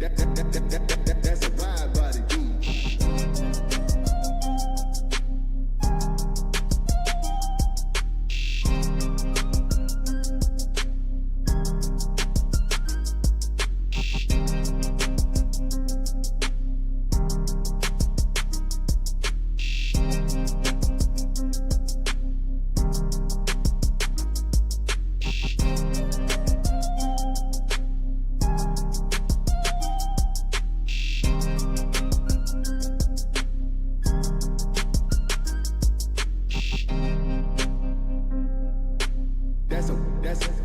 That's a ride by the goose.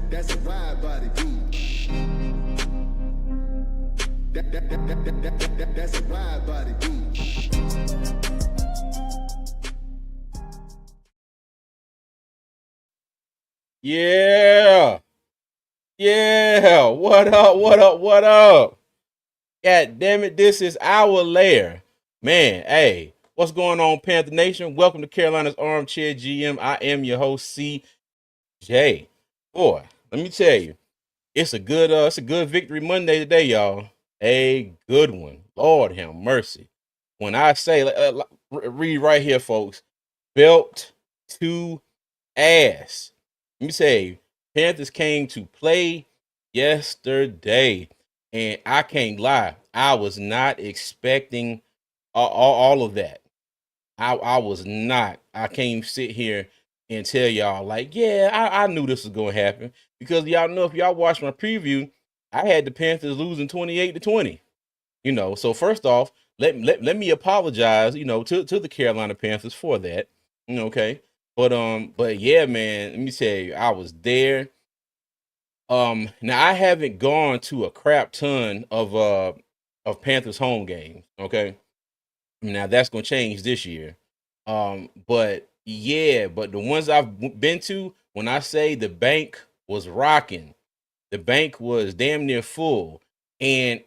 That's a ride by the goose. That's a ride by the goose. Yeah. Yeah. What up? What up? What up? God damn it. This is our lair. Man, hey, what's going on, Panther Nation? Welcome to Carolina's Armchair GM. I am your host, CJ. Boy, let me tell you, it's a good victory Monday today, y'all. A good one. Lord have mercy. When I say, read right here, folks, belt to ass. Let me say, Panthers came to play yesterday, and I can't lie, I was not expecting all of that. I was not. I can't sit here and tell y'all like, yeah, I knew this was gonna happen because y'all know if y'all watched my preview, I had the Panthers losing 28-20. So first off, let me apologize, to the Carolina Panthers for that. Okay. But yeah, man, let me tell you, I was there. Now I haven't gone to a crap ton of Panthers home games. Okay. Now that's gonna change this year. But yeah, but the ones I've been to, when I say the bank was rocking, the bank was damn near full, and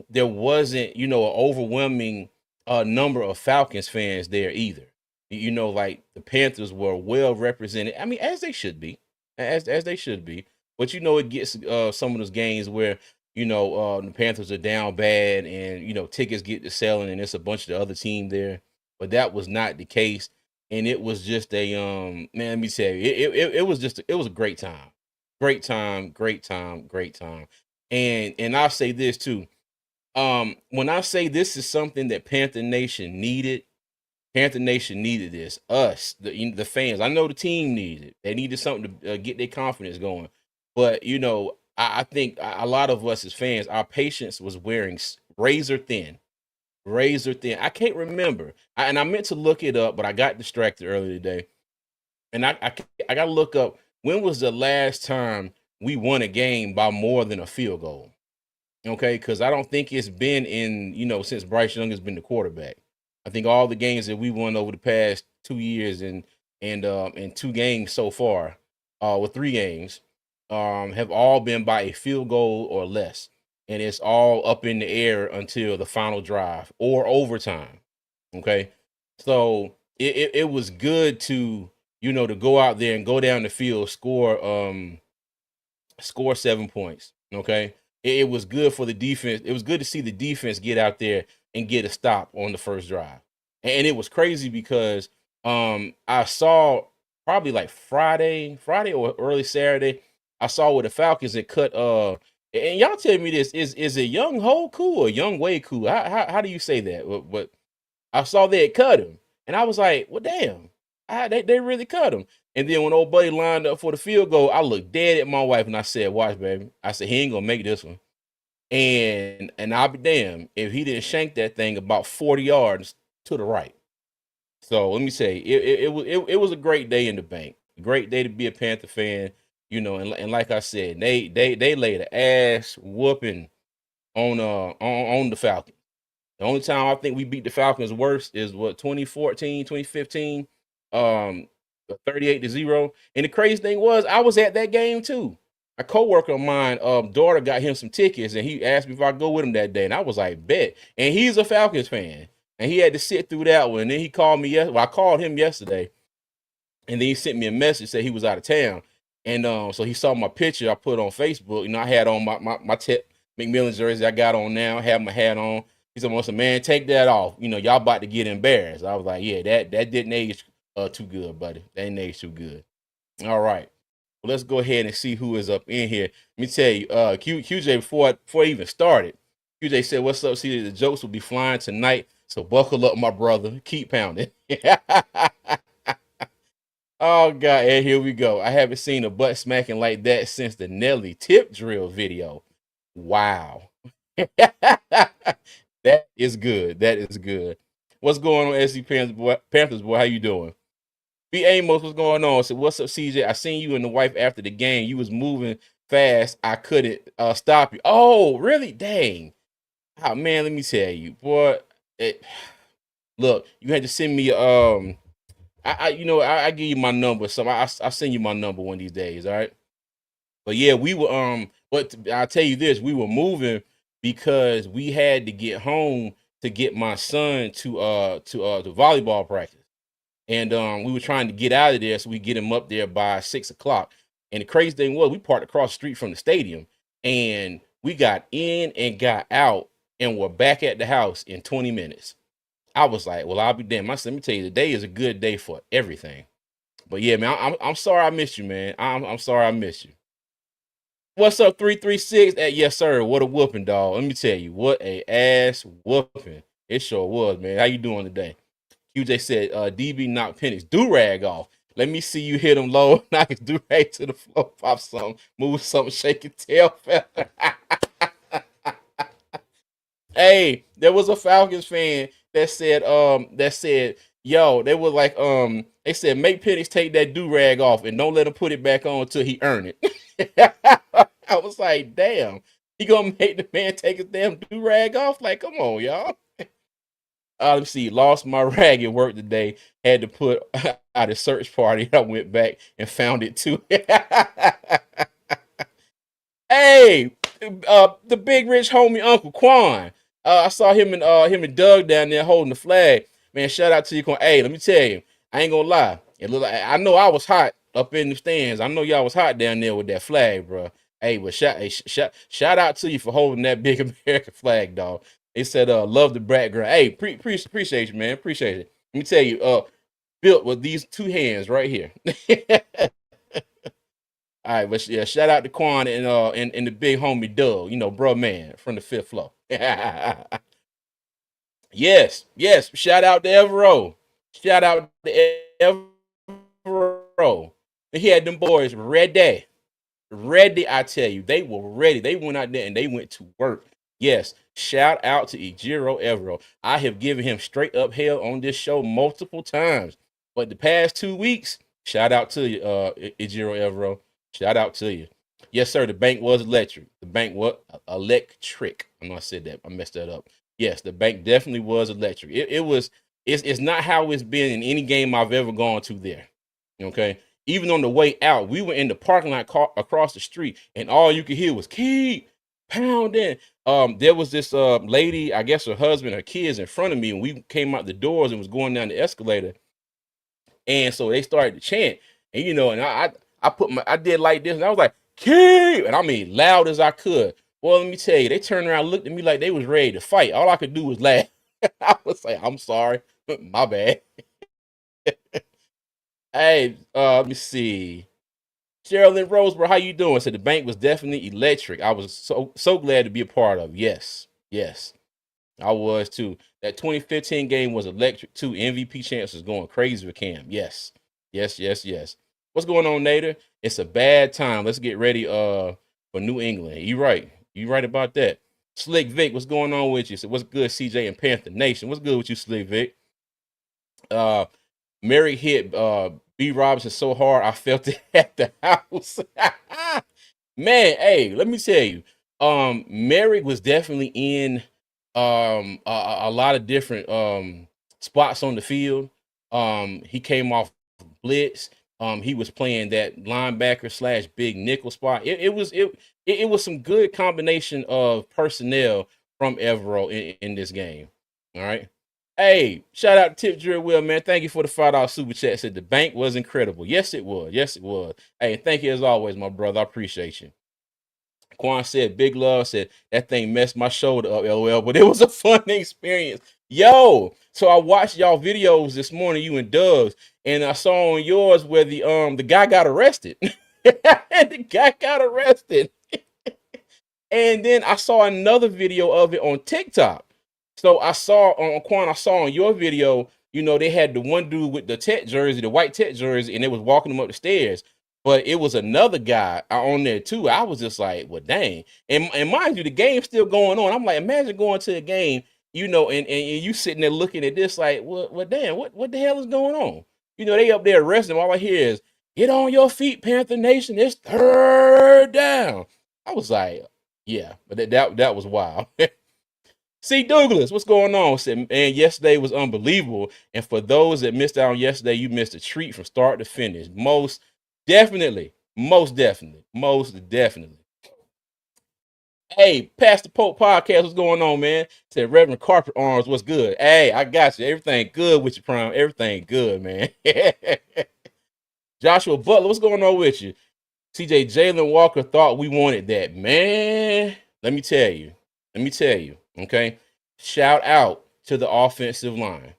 there wasn't, an overwhelming number of Falcons fans there either. Like the Panthers were well represented. I mean, as they should be, as they should be. But it gets some of those games where the Panthers are down bad, and tickets get to selling, and it's a bunch of the other team there. But that was not the case, and it was just a man. Let me tell you, it was it was a great time. Great time, great time, great time. And I'll say this too. When I say this is something that Panther Nation needed, Panther Nation needed this. Us, the fans. I know the team needed it. They needed something to get their confidence going. But I think a lot of us as fans, our patience was wearing razor thin, razor thin. I can't remember, and I meant to look it up, but I got distracted earlier today, and I got to look up when was the last time we won a game by more than a field goal. Okay, because I don't think it's been since Bryce Young has been the quarterback. I think all the games that we won over the past 2 years and 2 games so far, with 3 games, have all been by a field goal or less, and it's all up in the air until the final drive or overtime. Okay, so it was good to to go out there and go down the field, score 7 points. Okay. It was good for the defense. It was good to see the defense get out there and get a stop on the first drive. And it was crazy because I saw probably like Friday or early Saturday, I saw where the Falcons had cut and y'all tell me this, is it Young Ho cool or Young Way cool? How do you say that? But I saw they had cut him, and I was like, well, damn, they really cut him. And then when old buddy lined up for the field goal, I looked dead at my wife and I said, watch, baby. I said, he ain't gonna make this one. And I'll be damned if he didn't shank that thing about 40 yards to the right. So let me say, it was a great day in the bank. A great day to be a Panther fan, and like I said, they laid an ass whooping on the Falcons. The only time I think we beat the Falcons worse is 2014, 2015, 38-0. And the crazy thing was, I was at that game too. A coworker of mine, daughter got him some tickets, and he asked me if I go with him that day, and I was like, bet. And he's a Falcons fan, and he had to sit through that one. And then he called me yesterday. Well, I called him yesterday, and then he sent me a message, said he was out of town. And so he saw my picture I put on Facebook. I had on my McMillan jersey I got on now, have my hat on. He said, "Well, man, take that off. You know, y'all about to get embarrassed." I was like, "Yeah, that didn't age too good, buddy. That didn't age too good." All right. Well, let's go ahead and see who is up in here. Let me tell you, QJ, before I even started, QJ said, "What's up, CJ? The jokes will be flying tonight. So buckle up, my brother. Keep pounding." Oh God, and here we go. I haven't seen a butt smacking like that since the Nelly tip drill video. Wow. That is good. That is good. What's going on, SC Panthers boy? How you doing? B Amos, what's going on? So what's up, CJ? I seen you and the wife after the game. You was moving fast. I couldn't stop you. Oh, really? Dang. Oh man, let me tell you, boy. It, look, you had to send me I give you my number. So I'll send you my number one of these days, all right? But yeah, we were but I'll tell you this, we were moving because we had to get home to get my son to volleyball practice. And we were trying to get out of there so we get him up there by 6 o'clock. And the crazy thing was we parked across the street from the stadium and we got in and got out and we're back at the house in 20 minutes. I was like, well, I'll be damned. Let me tell you, today is a good day for everything. But yeah, man, I'm sorry I missed you, man. I'm sorry I missed you. What's up, 336? Yes, sir. What a whooping, dog. Let me tell you, what a ass whooping. It sure was, man. How you doing today? QJ said, DB knocked Penix do-rag off. Let me see you hit him low, knock his do-rag to the floor, pop something, move something, shake your tail feather. Hey, there was a Falcons fan that said, yo, they were like, they said, make Penix take that do-rag off and don't let him put it back on until he earn it. I was like, damn, he gonna make the man take his damn do-rag off? Like, come on, y'all. Let me see, lost my rag at work today. Had to put out a search party. I went back and found it too. Hey, the big rich homie Uncle Quan. I saw him and Doug down there holding the flag. Man, shout out to you, Quan. Hey, let me tell you, I ain't gonna lie. It look like, I know I was hot up in the stands. I know y'all was hot down there with that flag, bro. Hey, but shout out to you for holding that big American flag, dog. They said, love the background. Hey, appreciate you, man. Appreciate it. Let me tell you, built with these two hands right here. All right, but yeah, shout out to Quan and the big homie Doug, you know, bro man from the fifth floor. Yes, shout out to Evero. Shout out to Evero. And he had them boys ready. Ready, I tell you. They were ready. They went out there and they went to work. Yes, shout out to Ejiro Evero. I have given him straight up hell on this show multiple times. But the past 2 weeks, shout out to you, Ejiro Evero. Shout out to you. Yes, sir. The bank was electric. The bank was electric. I know I said that. I messed that up. Yes, the bank definitely was electric. It's not how it's been in any game I've ever gone to there. Okay. Even on the way out, we were in the parking lot across the street, and all you could hear was keep pounding. There was this lady, I guess her husband, her kids in front of me, and we came out the doors and was going down the escalator. And so they started to chant. And you know, and I did like this, and I was like, keep, and I mean loud as I could. Well, let me tell you, they turned around, looked at me like they was ready to fight. All I could do was laugh. I was like, I'm sorry, my bad. Hey, let me see. Sherilyn Roseborough, how you doing? Said the bank was definitely electric. I was so glad to be a part of. Yes, I was too. That 2015 game was electric too. MVP chances going crazy for Cam. Yes. What's going on, Nader? It's a bad time. Let's get ready for New England. You right about that. Slick Vic, what's going on with you? So what's good, CJ and Panther Nation? What's good with you, Slick Vic? Mary hit B. Robinson so hard I felt it at the house. Man, hey, let me tell you, Mary was definitely in a lot of different spots on the field. He came off blitz. He was playing that linebacker / big nickel spot. It was some good combination of personnel from Evero in this game. All right. Hey, shout out to Tip Drill Will, man. Thank you for the $5 super chat. Said the bank was incredible. Yes, it was. Hey, thank you as always, my brother. I appreciate you. Quan said, Big Love said, that thing messed my shoulder up, LOL. But it was a fun experience. Yo, so I watched y'all videos this morning, you and Doug's, and I saw on yours where the guy got arrested. The guy got arrested. And then I saw another video of it on TikTok. So I saw on Quan, I saw on your video, you know, they had the one dude with the Tech jersey, the white Tech jersey, and they was walking him up the stairs. But it was another guy on there too. I was just like, well, dang. And mind you, the game's still going on. I'm like, imagine going to a game, you know, and you sitting there looking at this like, well damn, what the hell is going on? You know, they up there arresting him. All I hear is, get on your feet, Panther Nation. It's third down. I was like, yeah, but that was wild. See, Douglas, what's going on? Said, man, yesterday was unbelievable. And for those that missed out on yesterday, you missed a treat from start to finish. Most definitely. Hey, Pastor Pope Podcast, what's going on, man? Said Reverend Carpet Arms, what's good? Hey, I got you. Everything good with you, Prime. Everything good, man. Joshua Butler, what's going on with you? CJ Jalen Walker thought we wanted that. Man, let me tell you. Okay. Shout out to the offensive line.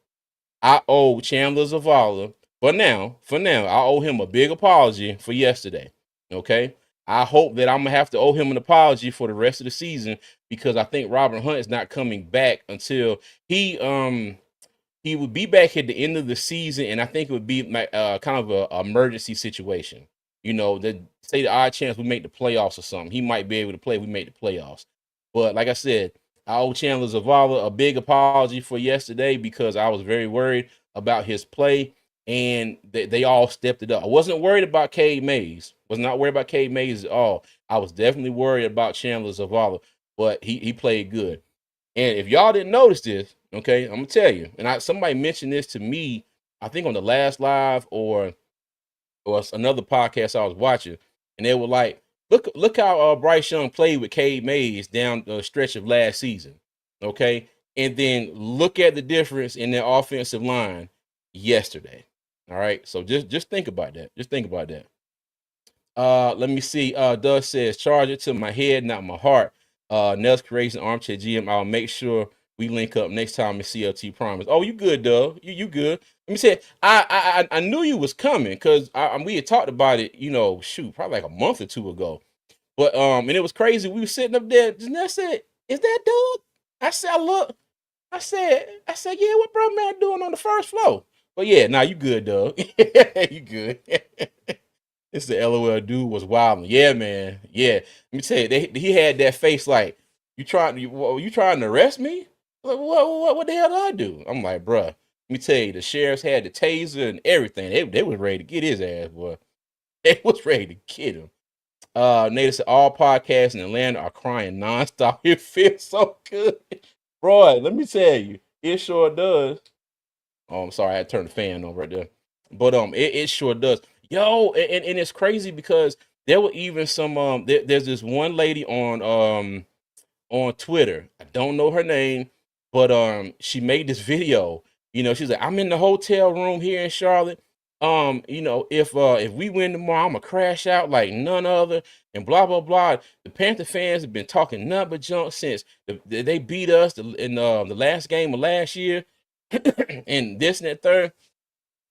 I owe Chandler Zavala for now, I owe him a big apology for yesterday. Okay. I hope that I'm gonna have to owe him an apology for the rest of the season because I think Robert Hunt is not coming back until he would be back at the end of the season, and I think it would be kind of a emergency situation. You know, say the odd chance we make the playoffs or something, he might be able to play. We make the playoffs, but like I said, I owe Chandler Zavala a big apology for yesterday because I was very worried about his play, and they all stepped it up. I wasn't worried about Cade Mays. Was not worried about Cade Mays at all. I was definitely worried about Chandler Zavala, but he played good. And if y'all didn't notice this, okay, I'm gonna tell you. And somebody mentioned this to me, I think on the last live or another podcast I was watching, and they were like, look how Bryce Young played with Cade Mays down the stretch of last season, okay, and then look at the difference in their offensive line yesterday. All right, so just think about that. Let me see. Doug says, charge it to my head, not my heart. Nels Creation Armchair GM. I'll make sure we link up next time in CLT Promise. Oh, you good, Doug? You good? Let me say, I knew you was coming because we had talked about it. You know, shoot, probably like a month or two ago. But and it was crazy. We were sitting up there. Janelle said, "Is that Doug?" I said, "Look." I said, "Yeah, what bro man doing on the first floor?" But yeah, nah, you good, Doug? You good? It's the LOL dude was wild. Yeah, man. Yeah. Let me tell you, he had that face like, you trying to arrest me? Like, what the hell did I do? I'm like, bruh, let me tell you, the sheriffs had the taser and everything. They was ready to get his ass, boy. They was ready to get him. Native said all podcasts in Atlanta are crying nonstop. It feels so good. Bro, let me tell you, it sure does. Oh, I'm sorry, I had to turn the fan on right there. But it sure does. Yo, and it's crazy because there were even some there's this one lady on Twitter. I don't know her name, but she made this video. You know, she's like, I'm in the hotel room here in Charlotte. You know, if we win tomorrow, I'm gonna crash out like none other, and blah blah blah. The Panther fans have been talking nothing but junk since they beat us in the last game of last year, and this and that third.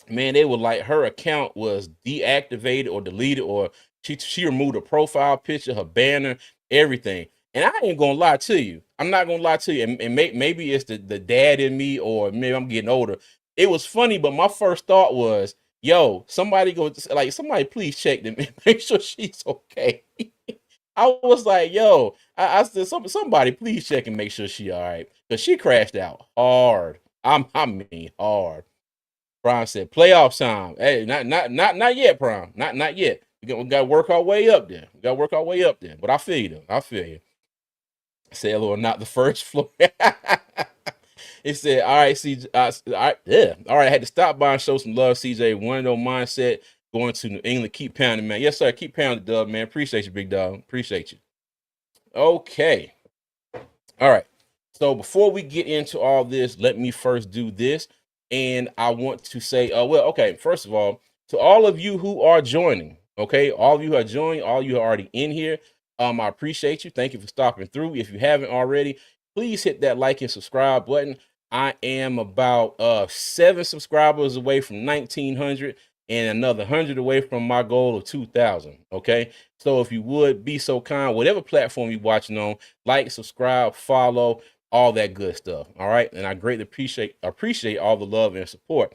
Man, they were like her account was deactivated or deleted, or she removed her profile picture, her banner, everything. And I ain't gonna lie to you. I'm not gonna lie to you. And maybe it's the dad in me, or maybe I'm getting older. It was funny, but my first thought was, yo, somebody please check them and make sure she's okay. I was like, yo, I said, somebody please check and make sure she all right. Because she crashed out hard. I mean hard. Prime said, playoff time. Hey, not yet, Prime. Not yet. We got to work our way up there. But I feel you, though. Say hello, not the first floor. It said, all right, CJ. All right, yeah. All right, I had to stop by and show some love, CJ. One no mindset going to New England. Keep pounding, man. Yes, sir. Keep pounding, Dub, man. Appreciate you, big dog. Appreciate you. Okay. All right. So before we get into all this, let me first do this. And I want to say, okay, first of all, to all of you who are joining, okay, all of you who are joining, all of you who are already in here, I appreciate you. Thank you for stopping through. If you haven't already, please hit that like and subscribe button. I am about 7 subscribers away from 1,900 and another 100 away from my goal of 2,000. Okay, so if you would be so kind, whatever platform you're watching on, like, subscribe, follow, all that good stuff. All right, and I greatly appreciate all the love and support.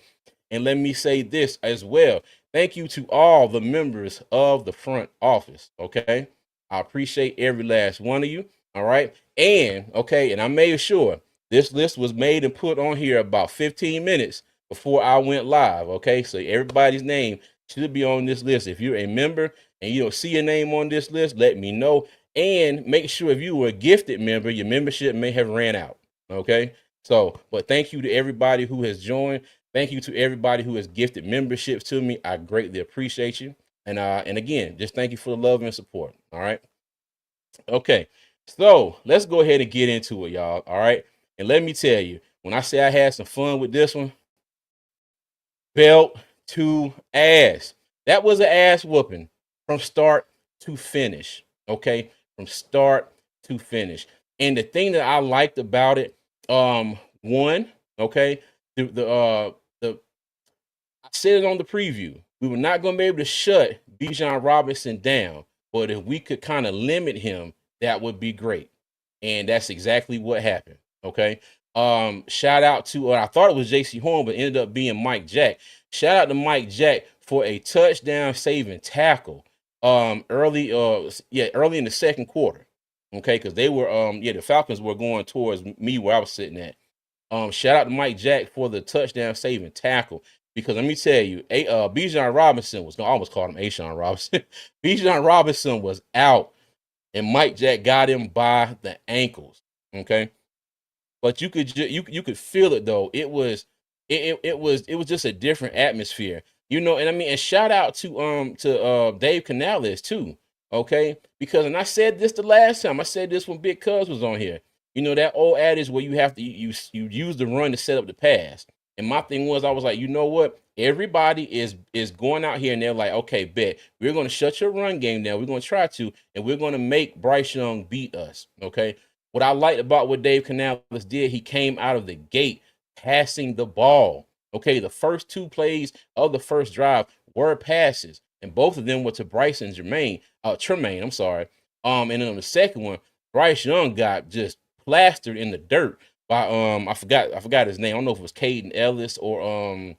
And let me say this as well. Thank you to all the members of the front office. Okay, I appreciate every last one of you. All right, and okay, and I made sure this list was made and put on here about 15 minutes before I went live. Okay, so everybody's name should be on this list. If you're a member and you don't see your name on this list, let me know. And make sure if you were a gifted member, your membership may have ran out. Okay, so but thank you to everybody who has joined. Thank you to everybody who has gifted memberships to me. I greatly appreciate you. And again, just thank you for the love and support. All right. Okay. So let's go ahead and get into it, y'all. All right. And let me tell you, when I say I had some fun with this one, belt to ass. That was an ass whooping from start to finish. Okay. From start to finish. And the thing that I liked about it, one, okay, the I said it on the preview. We were not going to be able to shut Bijan Robinson down, but if we could kind of limit him, that would be great. And that's exactly what happened. Okay. Shout out to I thought it was JC Horn, but ended up being Mike Jack. Shout out to Mike Jack for a touchdown saving tackle. Early in the second quarter. Okay, because they were the Falcons were going towards me where I was sitting at. Shout out to Mike Jack for the touchdown saving tackle. Because let me tell you, Bijan Robinson I almost called him A-Shawn Robinson. Bijan Robinson was out, and Mike Jack got him by the ankles. Okay, but you could feel it though. It was just a different atmosphere, And I mean, and shout out to Dave Canales too. Okay, because and I said this the last time. I said this when Big Cuz was on here. That old adage where you have to you use the run to set up the pass. And my thing was, I was like, you know what? Everybody is going out here and they're like, okay, bet we're going to shut your run game down. We're going to try to, and we're going to make Bryce Young beat us. Okay. What I liked about what Dave Canales did, he came out of the gate passing the ball. Okay. The first 2 plays of the first drive were passes, and both of them were to Bryce and Tremaine. I'm sorry. And then on the second one, Bryce Young got just plastered in the dirt by I forgot his name. I don't know if it was Caden Ellis or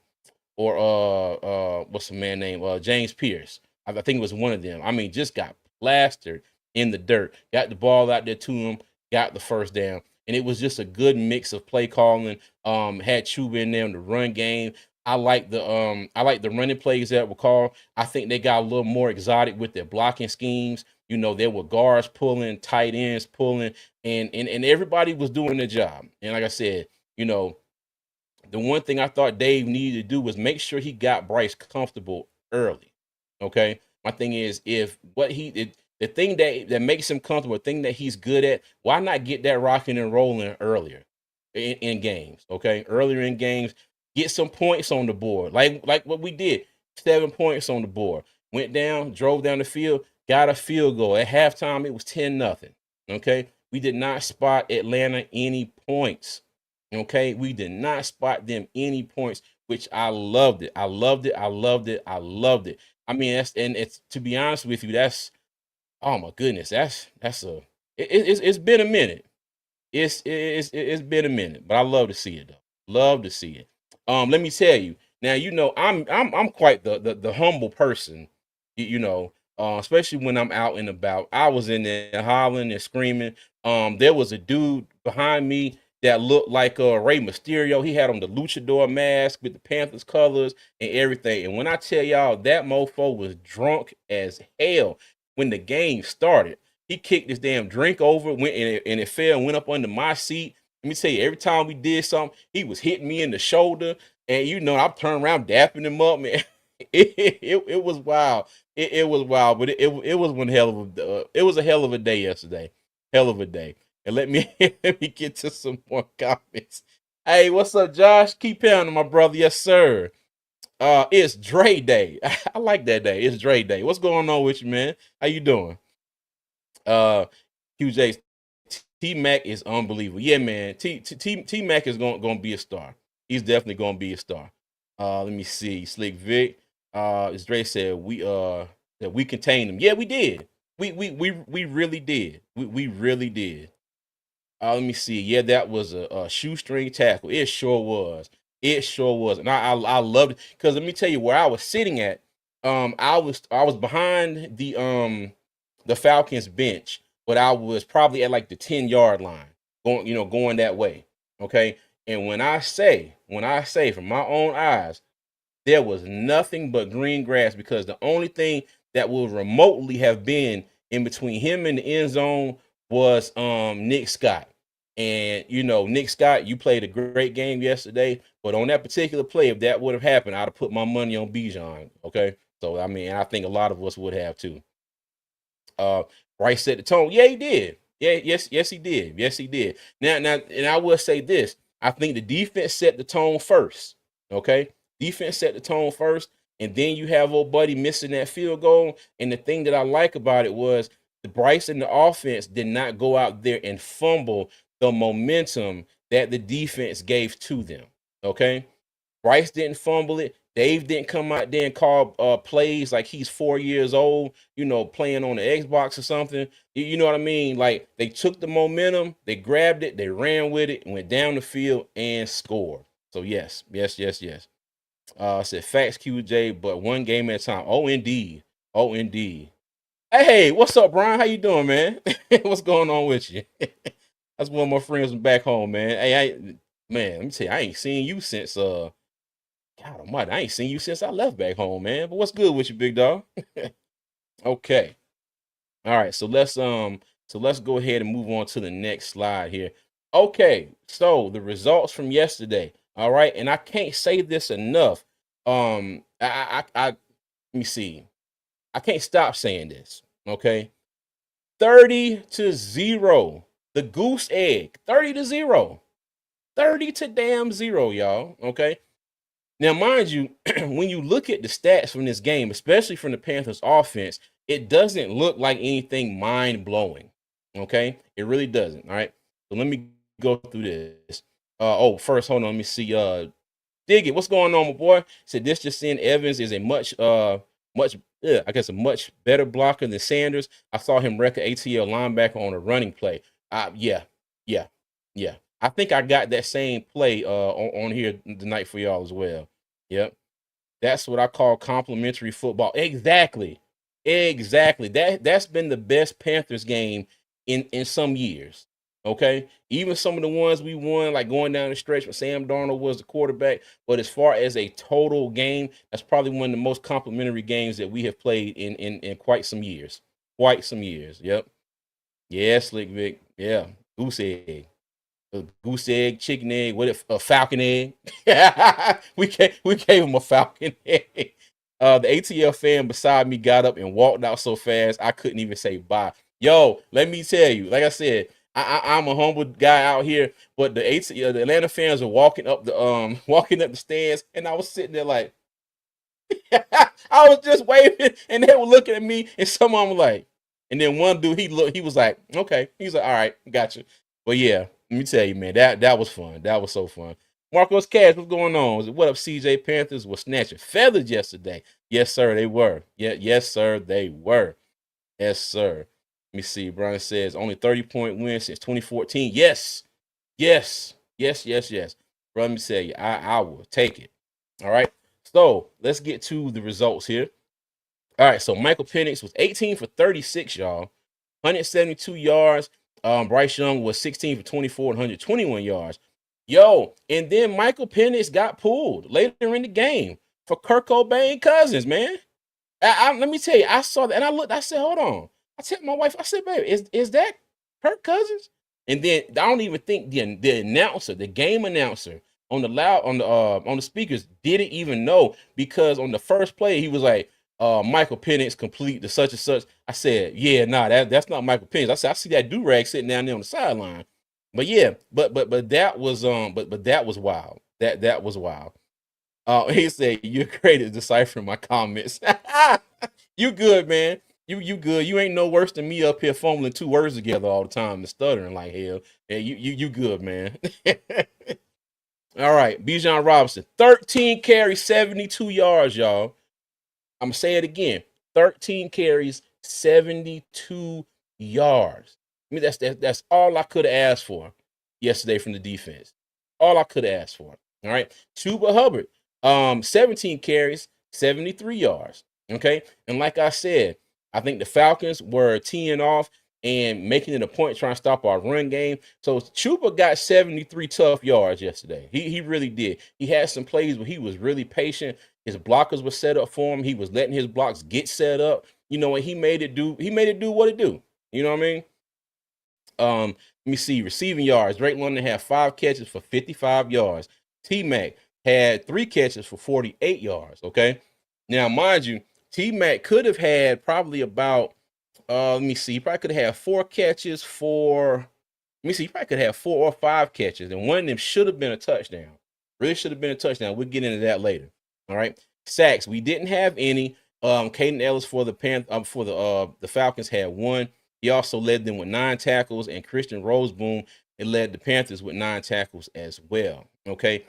what's the man name? James Pierce. I think it was one of them. I mean, just got plastered in the dirt. Got the ball out there to him, got the first down. And it was just a good mix of play calling. Had Chuba in there in the run game. I like the running plays that were called. I think they got a little more exotic with their blocking schemes. There were guards pulling, tight ends pulling, and everybody was doing their job. And like I said, the one thing I thought Dave needed to do was make sure he got Bryce comfortable early. Okay. My thing is, the thing that makes him comfortable, the thing that he's good at, why not get that rocking and rolling earlier in games? Okay. Earlier in games, get some points on the board. Like what we did, 7 points on the board. Went down, drove down the field, got a field goal. At halftime, it was 10-0. Okay. We did not spot Atlanta any points. Okay. We did not spot them any points, which I loved it. I loved it. I loved it. I loved it. I mean, it's to be honest with you, that's, oh my goodness, it's been a minute. It's been a minute, but I love to see it though. Love to see it. Let me tell you now. I'm quite the humble person. Especially when I'm out and about. I was in there hollering and screaming. There was a dude behind me that looked like Rey Mysterio. He had on the luchador mask with the Panthers colors and everything. And when I tell y'all, that mofo was drunk as hell when the game started. He kicked his damn drink over, and it fell and went up under my seat. Let me tell you, every time we did something, he was hitting me in the shoulder. And I turned around dapping him up, man. It was wild. It was wild, but it was one hell of it was a hell of a day yesterday. Hell of a day. And let me get to some more comments. Hey, what's up, Josh? Keep pounding, my brother. Yes, sir. It's Dre Day. I like that day. It's Dre Day. What's going on with you, man? How you doing? Uh, QJ, T Mac is unbelievable. Yeah, man. T Mac is gonna be a star. He's definitely gonna be a star. Let me see. Slick Vic. As Dre said, that we contained him. Yeah, we did. We really did. We really did. Let me see. Yeah, that was a shoestring tackle. It sure was. It sure was. And I loved it. Because let me tell you where I was sitting at. I was behind the Falcons bench, but I was probably at like the 10-yard line, going that way. Okay. And when I say from my own eyes, there was nothing but green grass because the only thing that would remotely have been in between him and the end zone was Nick Scott. And Nick Scott, you played a great game yesterday, but on that particular play, if that would have happened, I'd have put my money on Bijan. Okay. So I mean, I think a lot of us would have too. Bryce set the tone. Yeah, he did. Yeah, yes, he did. Yes, he did. Now, and I will say this: I think the defense set the tone first. Okay, defense set the tone first, and then you have old buddy missing that field goal. And the thing that I like about it was the Bryce and the offense did not go out there and fumble the momentum that the defense gave to them. Okay, Bryce didn't fumble it. Dave didn't come out there and call plays like he's 4 years old, playing on the Xbox or something. You know what I mean? Like they took the momentum, they grabbed it, they ran with it, went down the field and scored. So yes. I said facts, QJ, but one game at a time. Oh, indeed. Oh, indeed. Hey, what's up, Brian? How you doing, man? What's going on with you? That's one of my friends from back home, man. Hey, man, let me tell you, I ain't seen you since God almighty, I ain't seen you since I left back home, man. But what's good with you, big dog? Okay. All right. So let's go ahead and move on to the next slide here. Okay. So the results from yesterday. All right. And I can't say this enough. Let me see. I can't stop saying this. Okay. 30-0. The goose egg. 30-0. 30 to damn 0, y'all. Okay. Now, mind you, when you look at the stats from this game, especially from the Panthers offense, it doesn't look like anything mind blowing. Okay. It really doesn't. All right. So let me go through this. First, hold on. Let me see. Dig it. What's going on, my boy? Said this just in Evans is a I guess a much better blocker than Sanders. I saw him wreck an ATL linebacker on a running play. Yeah. I think I got that same play on here tonight for y'all as well. Yep. That's what I call complimentary football. Exactly. That's been the best Panthers game in some years. Okay. Even some of the ones we won, like going down the stretch when Sam Darnold was the quarterback. But as far as a total game, that's probably one of the most complimentary games that we have played in quite some years. Quite some years. Yep. Yeah, Slick Vic. Yeah. Goose egg. A goose egg, chicken egg, what if a falcon egg? we gave him a falcon egg. The ATL fan beside me got up and walked out so fast I couldn't even say bye. Yo, let me tell you, like I said, I'm a humble guy out here, but the Atlanta fans are walking up the stands, and I was sitting there like, I was just waving, and they were looking at me, and someone was like, and then one dude he was like, okay, he's like, all right, gotcha. But yeah, let me tell you, man, that was fun. That was so fun. Marcos Cash, what's going on? What up, CJ? Panthers were snatching feathers yesterday. Yes, sir, they were. Yeah, yes, sir, they were. Yes, sir. Let me see. Brian says only 30-point win since 2014. Yes. Bro, let me tell you, I will take it. All right. So let's get to the results here. All right. So Michael Penix was 18 for 36, y'all. 172 yards. Bryce Young was 16 for 24 and 121 yards. Yo, and then Michael Penix got pulled later in the game for Kirk Cobain Cousins, man. Let me tell you, I saw that and I looked, I said, hold on. I said my wife, I said, baby, is that Kirk Cousins? And then I don't even think the announcer, the game announcer on the speakers didn't even know, because on the first play he was like, Michael Penix complete to such and such. I said, yeah, nah, that's not Michael Penix. I said, I see that do-rag sitting down there on the sideline. But yeah, but that was but that was wild. That was wild. He said, you're great at deciphering my comments. You good, man. You good. You ain't no worse than me up here fumbling two words together all the time and stuttering like hell. Yeah, you good, man. All right, Bijan Robinson, 13 carries, 72 yards, y'all. I'm gonna say it again. 13 carries, 72 yards. I mean, that's all I could have asked for yesterday from the defense. All I could have asked for. All right. Chuba Hubbard, 17 carries, 73 yards. Okay. And like I said, I think the Falcons were teeing off and making it a point trying to stop our run game. So Chuba got 73 tough yards yesterday. He really did. He had some plays where he was really patient. His blockers were set up for him. He was letting his blocks get set up, and he made it do what it do. You know what I mean? Let me see. Receiving yards. Drake London had 5 catches for 55 yards. T-Mac had 3 catches for 48 yards. Okay. Now, mind you, T-Mac could have had probably about, let me see, he probably could have had 4 catches for, let me see, he probably could have 4 or 5 catches, and one of them should have been a touchdown. Really should have been a touchdown. We'll get into that later. All right. Sacks. We didn't have any. Caden Ellis for the Falcons had 1. He also led them with 9 tackles, and Christian Roseboom led the Panthers with 9 tackles as well. Okay.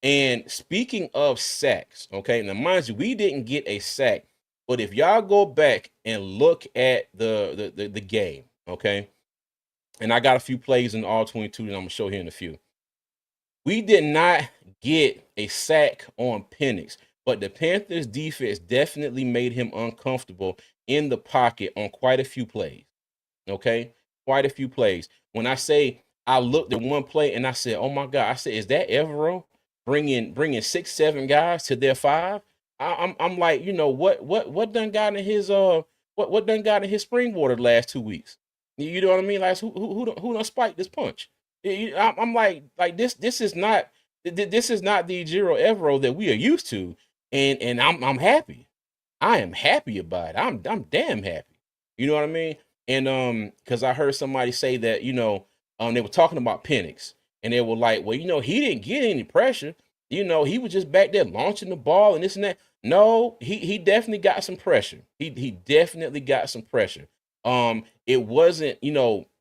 And speaking of sacks, okay, now mind you, we didn't get a sack, but if y'all go back and look at the game, okay, and I got a few plays in all 22 that I'm gonna show here in a few. We did not get a sack on Penix, but the Panthers defense definitely made him uncomfortable in the pocket on quite a few plays. Okay, quite a few plays. When I say I looked at one play and I said, "Oh my God!" I said, "Is that Evero bringing 6, 7 guys to their 5?" I'm like, what done got in his what done got in his spring water the last 2 weeks? You know what I mean? Like who done spiked this punch? I'm like this is not this is not the Jiro Evero that we are used to, and I'm happy. I am happy about it. I'm damn happy. You know what I mean? And because I heard somebody say that, they were talking about Penix, and they were like, well, he didn't get any pressure. He was just back there launching the ball and this and that. No, he definitely got some pressure. He definitely got some pressure. It wasn't,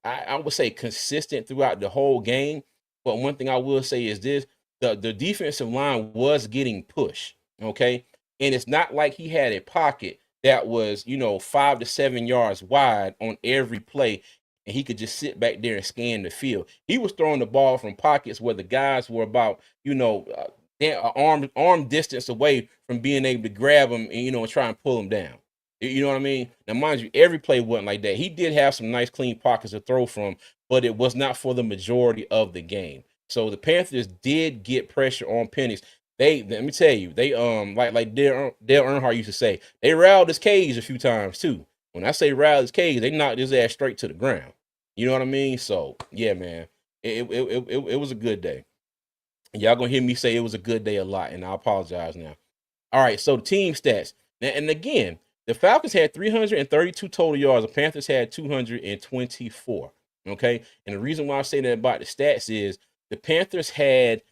I would say consistent throughout the whole game. But one thing I will say is this: the defensive line was getting pushed. Okay. And it's not like he had a pocket that was, 5 to 7 yards wide on every play, and he could just sit back there and scan the field. He was throwing the ball from pockets where the guys were about, arm distance away from being able to grab him and try and pull him down. You know what I mean? Now, mind you, every play wasn't like that. He did have some nice, clean pockets to throw from, but it was not for the majority of the game. So the Panthers did get pressure on Penix. Let me tell you, they like Dale Earnhardt used to say, they riled his cage a few times too. When I say riled his cage, they knocked his ass straight to the ground. You know what I mean? So yeah, man, it was a good day. Y'all gonna hear me say it was a good day a lot, and I apologize now. All right, so the team stats. And again, the Falcons had 332 total yards. The Panthers had 224. Okay, and the reason why I say that about the stats is the Panthers had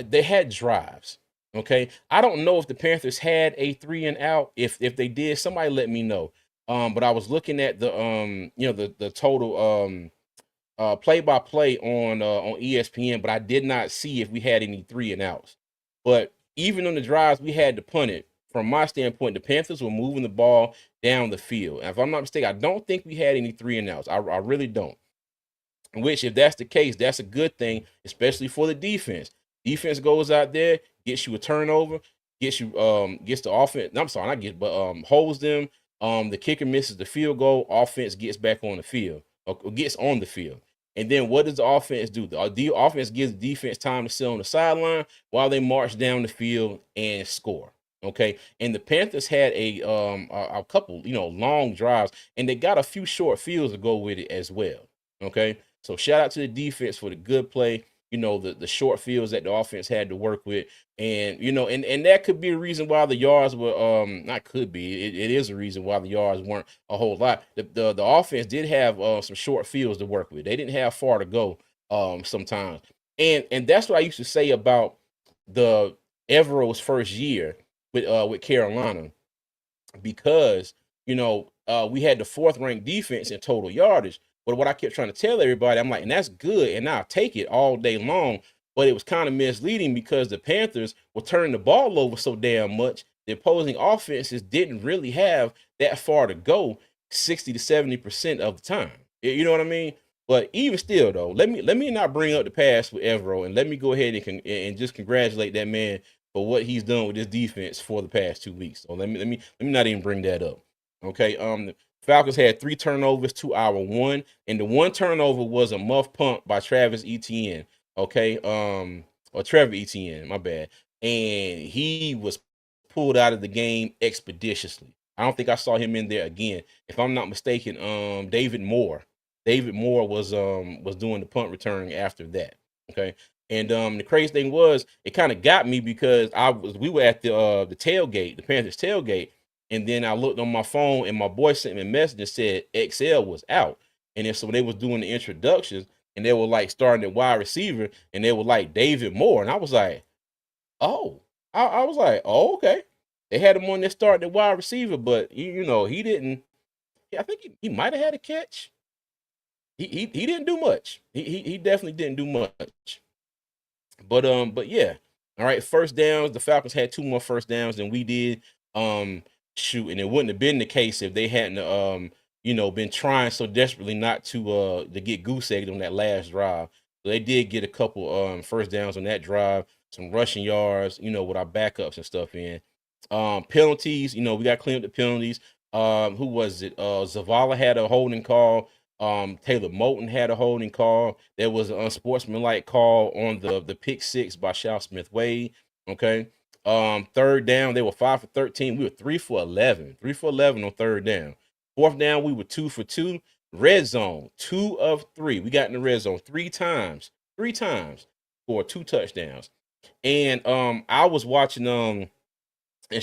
they had drives. Okay, I don't know if the Panthers had a 3 and out. If they did, somebody let me know. But I was looking at the the total play by play on ESPN, but I did not see if we had any 3 and outs. But even on the drives we had to punt it. From my standpoint, the Panthers were moving the ball down the field. And if I'm not mistaken, I don't think we had any 3 and outs. I really don't. Which, if that's the case, that's a good thing, especially for the defense. Defense goes out there, gets you a turnover, gets the offense. I'm sorry, not get, but holds them. The kicker misses the field goal. Offense gets back on the field, or gets on the field. And then what does the offense do? The offense gives the defense time to sit on the sideline while they march down the field and score. Okay, and the Panthers had a couple long drives, and they got a few short fields to go with it as well. Okay, so shout out to the defense for the good play. The short fields that the offense had to work with, and and that could be a reason why the yards were not could be it is a reason why the yards weren't a whole lot. The offense did have some short fields to work with. They didn't have far to go sometimes, and that's what I used to say about the Evero's first year with Carolina, because we had the 4th ranked defense in total yardage. But what I kept trying to tell everybody, I'm like, and that's good, and I'll take it all day long. But it was kind of misleading because the Panthers were turning the ball over so damn much. The opposing offenses didn't really have that far to go 60 to 70% of the time. You know what I mean? But even still, though, let me not bring up the past with Evero, and let me go ahead and just congratulate that man for what he's done with this defense for the past 2 weeks. So let me not even bring that up. Okay. The Falcons had 3 turnovers to our 1, and the 1 turnover was a muff punt by Travis Etienne. Okay. Or Trevor Etienne, my bad. And he was pulled out of the game expeditiously. I don't think I saw him in there again. If I'm not mistaken, David Moore. David Moore was doing the punt return after that. Okay. And the crazy thing was, it kind of got me because we were at the tailgate, the Panthers tailgate, and then I looked on my phone and my boy sent me a message and said XL was out. And then so they was doing the introductions and they were like starting at wide receiver and they were like David Moore. And I was like, oh, I was like, oh, okay. They had him on there starting at wide receiver, but he didn't. I think he might have had a catch. He didn't do much. He definitely didn't do much. But yeah. All right, first downs. The Falcons had 2 more first downs than we did. Shoot, and it wouldn't have been the case if they hadn't been trying so desperately not to get goose egged on that last drive. So they did get a couple first downs on that drive, some rushing yards, with our backups and stuff in. Penalties, we got to clean up the penalties. Who was it? Zavala had a holding call. Taylor Moton had a holding call. There was an unsportsmanlike call on the pick 6 by Shao Smith Wade. Okay. Third down, they were 5 for 13. We were 3 for 11. 3 for 11 on third down. Fourth down, we were 2 for 2. Red zone, 2 of 3. We got in the red zone 3 times. 3 times for 2 touchdowns. And I was watching and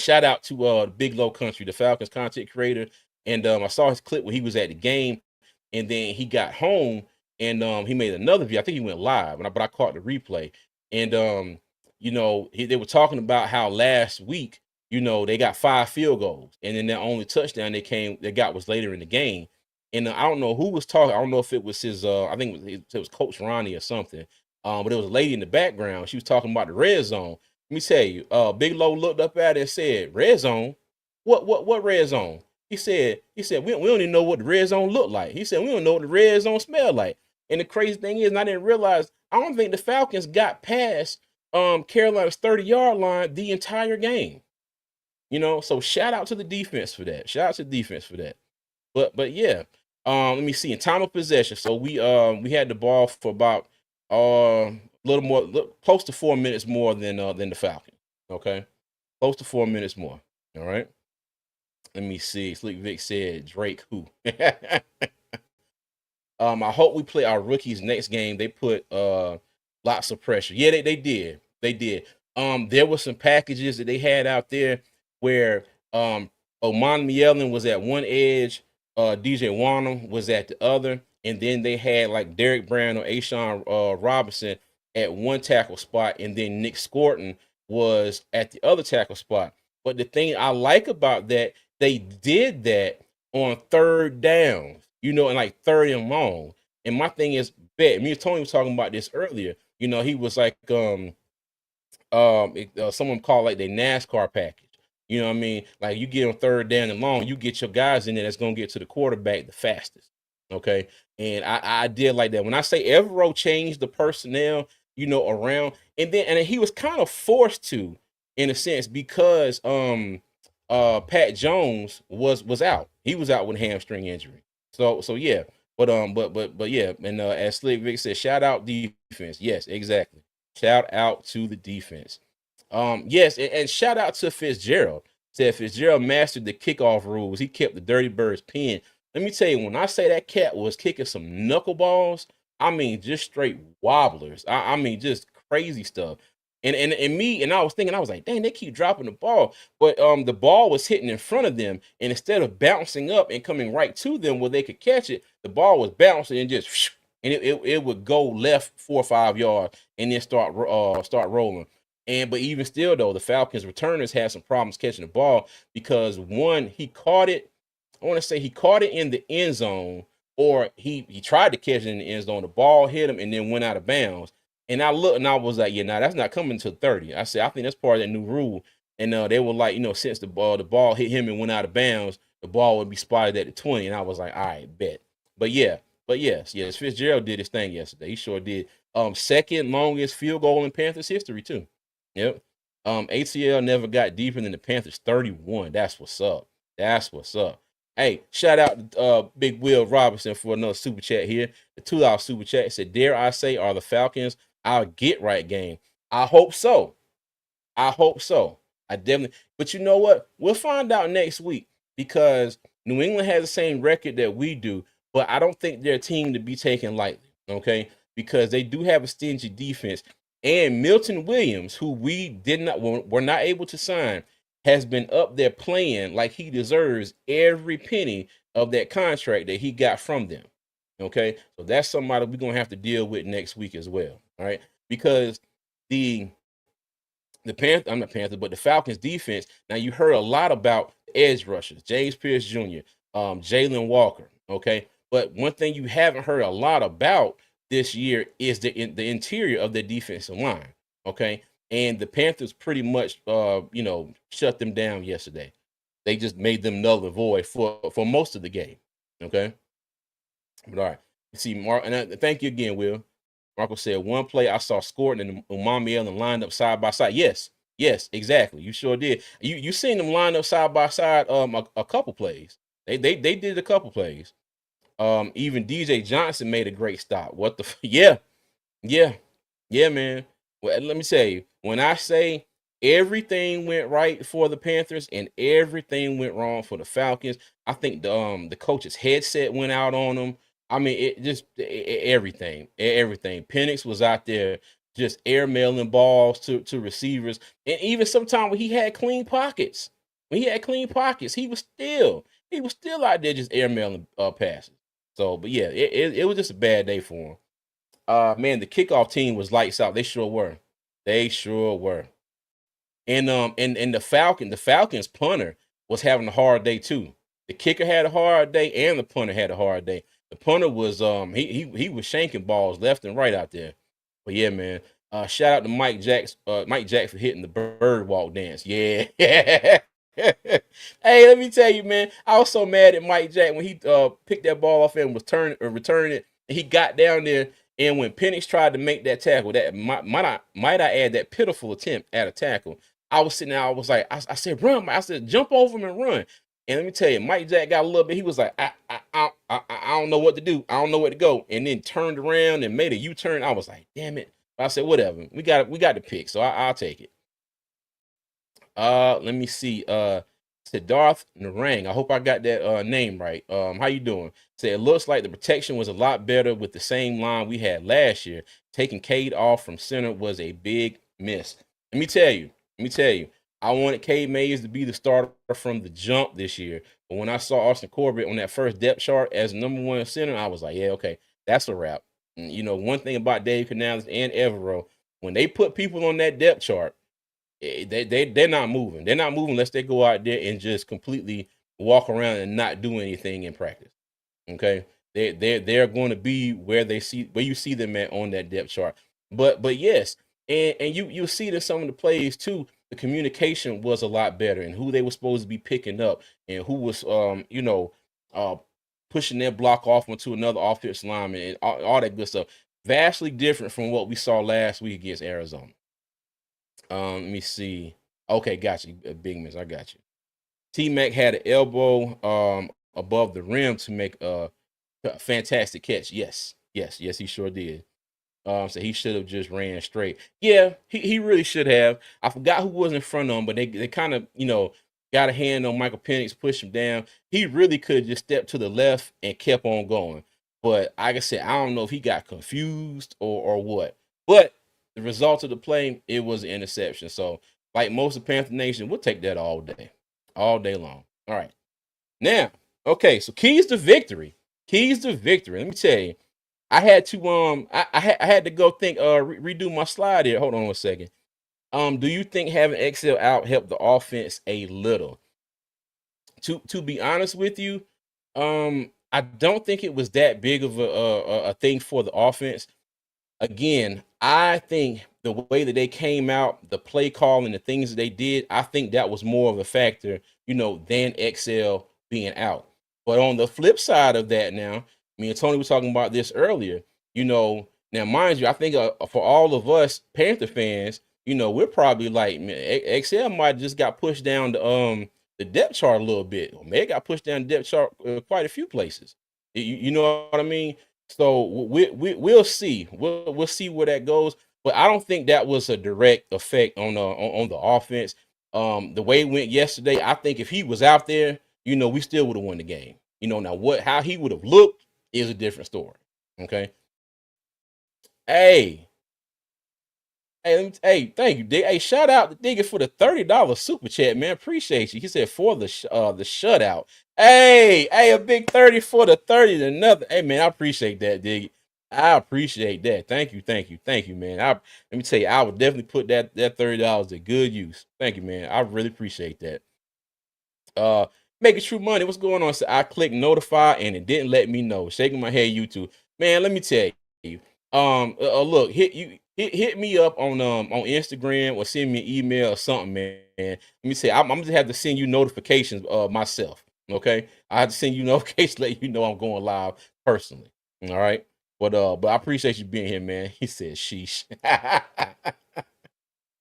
shout out to the Big Low Country, the Falcons content creator. And I saw his clip when he was at the game. And then he got home and he made another video. I think he went live, but I caught the replay. And they were talking about how last week, they got 5 field goals, and then the only touchdown they got was later in the game. And I don't know who was talking. I don't know if it was his. I think it was Coach Ronnie or something. But it was a lady in the background. She was talking about the red zone. Let me tell you, Big Low looked up at it and said, "Red zone? What red zone?" He said, we don't even know what the red zone looked like. He said, we don't know what the red zone smelled like. And the crazy thing is, and I didn't realize, I don't think the Falcons got past Carolina's 30-yard line the entire game. So shout out to the defense for that. But yeah. Let me see. In time of possession, so we had the ball for about close to 4 minutes more than the Falcons. Okay, close to 4 minutes more. All right. Let me see. Slick Vic said Drake who. I hope we play our rookies next game. They put lots of pressure. Yeah, they did. They did. There were some packages that they had out there where Oman Mielen was at one edge, DJ Wanham was at the other, and then they had like Derek Brown or A-Shawn Robinson at one tackle spot, and then Nick Scorton was at the other tackle spot. But the thing I like about that, they did that on third down, and like third and long. And my thing is, me and Tony was talking about this earlier. He was like, someone called like the NASCAR package. You know what I mean? Like you get on third down and long, you get your guys in there that's gonna get to the quarterback the fastest. Okay. And I did like that. When I say Evero changed the personnel, around, and he was kind of forced to, in a sense, because Pat Jones was out. He was out with a hamstring injury. So yeah. But yeah, and as Slick Vic said, shout out defense. Yes, exactly. Shout out to the defense. Yes, and shout out to Fitzgerald. Said Fitzgerald mastered the kickoff rules. He kept the Dirty Birds pinned. Let me tell you, when I say that cat was kicking some knuckleballs, I mean just straight wobblers. I mean just crazy stuff. And I was thinking, I was like, dang, they keep dropping the ball. But the ball was hitting in front of them, and instead of bouncing up and coming right to them where they could catch it, the ball was bouncing and just and it would go left 4 or 5 yards and then start rolling. But even still, though, the Falcons returners had some problems catching the ball because one, he caught it I want to say he caught it in the end zone, or he tried to catch it in the end zone. The ball hit him and then went out of bounds. And I looked and I was like, yeah, nah, that's not coming to 30. I said, I think that's part of that new rule. And they were like, since the ball hit him and went out of bounds, the ball would be spotted at the 20. And I was like, all right, bet. But yeah, yes, Fitzgerald did his thing yesterday. He sure did. Second longest field goal in Panthers history, too. Yep. ATL never got deeper than the Panthers 31. That's what's up. That's what's up. Hey, shout out to Big Will Robinson for another super chat here. The $2 super chat said, dare I say, are the Falcons our get right game? I hope so. I hope so. I definitely, but you know what? We'll find out next week, because New England has the same record that we do, but I don't think they're a team to be taken lightly, okay? Because they do have a stingy defense. And Milton Williams, who were not able to sign, has been up there playing like he deserves every penny of that contract that he got from them. Okay, so that's somebody we're gonna have to deal with next week as well. All right, because the I'm not Panther, but the Falcons defense. Now you heard a lot about edge rushers, James Pierce Jr., Jalen Walker. Okay, but one thing you haven't heard a lot about this year is the interior of the defensive line. Okay, and the Panthers pretty much shut them down yesterday. They just made them null and void for most of the game. Okay, but all right. You see, Mark, and thank you again, Will. Marco said, one play I saw scored and Umami and lined up side by side. Yes, exactly. You sure did. You seen them line up side by side a couple plays. They did a couple plays. Even DJ Johnson made a great stop. What the yeah, man. Well, let me tell you, when I say everything went right for the Panthers and everything went wrong for the Falcons, I think the coach's headset went out on them. I mean, it just everything. Penix was out there just airmailing balls to receivers, and even sometimes when he had clean pockets, he was still out there just airmailing passes. So, but yeah, it was just a bad day for him. Man, the kickoff team was lights out. They sure were. They sure were. And the Falcons punter was having a hard day too. The kicker had a hard day, and the punter had a hard day. The punter was he was shanking balls left and right out there. But yeah, man. Shout out to Mike Jacks for hitting the bird walk dance. Yeah. Hey, let me tell you, man. I was so mad at Mike Jack when he picked that ball off and was returning it. And he got down there, and when Penix tried to make that tackle, that might I add, that pitiful attempt at a tackle. I was sitting there, I was like, I said, run. I said, jump over him and run. And let me tell you, Mike Jack got a little bit. He was like, I don't know what to do. I don't know where to go. And then turned around and made a U-turn. I was like, damn it. I said, whatever. We got the pick, so I'll take it. Let me see. Siddharth Narang. I hope I got that name right. How you doing? Say it looks like the protection was a lot better with the same line we had last year. Taking Cade off from center was a big miss. Let me tell you. I wanted Cade Mays to be the starter from the jump this year. But when I saw Austin Corbett on that first depth chart as number one center, I was like, yeah, okay, that's a wrap. And, one thing about Dave Canales and Evero, when they put people on that depth chart, they're not moving. They're not moving unless they go out there and just completely walk around and not do anything in practice. Okay, they're going to be where you see them at on that depth chart. But yes, and you see that some of the plays too. The communication was a lot better, and who they were supposed to be picking up, and who was pushing their block off onto another offensive lineman, and all that good stuff. Vastly different from what we saw last week against Arizona. Let me see. Okay, got you, Big Miss. I got you. T-Mac had an elbow above the rim to make a fantastic catch. Yes, he sure did. So he should have just ran straight. Yeah, he really should have. I forgot who was in front of him, but they kind of, got a hand on Michael Penix, pushed him down. He really could have just stepped to the left and kept on going. But like I said, I don't know if he got confused or what. But the result of the play, it was an interception. So, like most of Panther Nation, we'll take that all day long. All right. Now, okay, so keys to victory. Let me tell you, I had to I had to go think redo my slide here. Hold on 1 second. Do you think having Excel out helped the offense a little? To be honest with you, I don't think it was that big of a thing for the offense. Again, I think the way that they came out, the play call and the things that they did, I think that was more of a factor, than XL being out. But on the flip side of that, now, me and Tony were talking about this earlier. Now mind you, I think for all of us Panther fans, we're probably like, man, XL might just got pushed down the depth chart a little bit, or may got pushed down the depth chart quite a few places. You know what I mean? So we'll see. We'll see where that goes. But I don't think that was a direct effect on the offense. The way it went yesterday, I think if he was out there, we still would have won the game. Now how he would have looked is a different story. Okay. Hey, hey, thank you, Dick. Hey, shout out to Digger for the $30 super chat, man. Appreciate you. He said for the shutout. Hey, a big 30 for the 30 to nothing. Hey, man, I appreciate that, Diggy. I appreciate that. Thank you, man. Let me tell you, I would definitely put that $30 to good use. Thank you, man. I really appreciate that. Making true money. What's going on? So I clicked notify and it didn't let me know. Shaking my head, YouTube. Man, let me tell you. Look, hit me up on Instagram or send me an email or something, man. Let me say I'm just have to send you notifications myself. Okay, I have to send you notifications, let you know I'm going live personally. All right, but I appreciate you being here, man. He said, "Sheesh."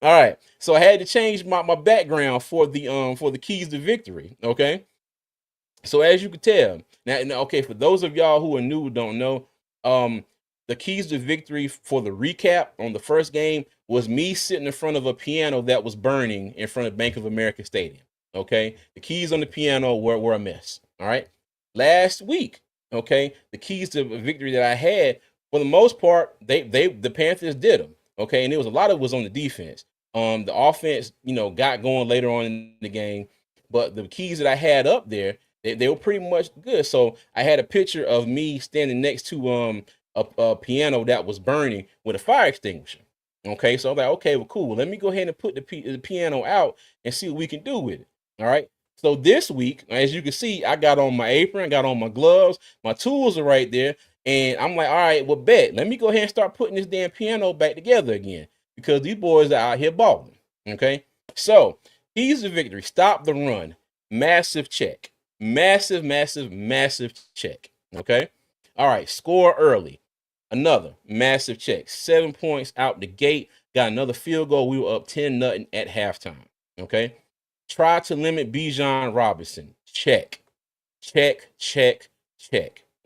All right, so I had to change my background for the keys to victory. Okay, so as you can tell now, okay, for those of y'all who are new who don't know, the keys to victory for the recap on the first game was me sitting in front of a piano that was burning in front of Bank of America Stadium. Okay, the keys on the piano were a mess. All right, last week, okay, the keys to victory that I had, for the most part, the Panthers did them. Okay, and there was a lot of it was on the defense. The offense, got going later on in the game, but the keys that I had up there, they were pretty much good. So I had a picture of me standing next to a piano that was burning with a fire extinguisher. Okay, so I'm like, okay, well, cool. Let me go ahead and put the piano out and see what we can do with it. All right. So this week, as you can see, I got on my apron, got on my gloves, my tools are right there. And I'm like, all right, well, bet. Let me go ahead and start putting this damn piano back together again because these boys are out here balling. Okay. So keys to victory, stop the run. Massive check. Massive check. Okay. All right. Score early. Another massive check. 7 points out the gate. Got another field goal. We were up 10-0 at halftime. Okay. Try to limit Bijan Robinson. Check.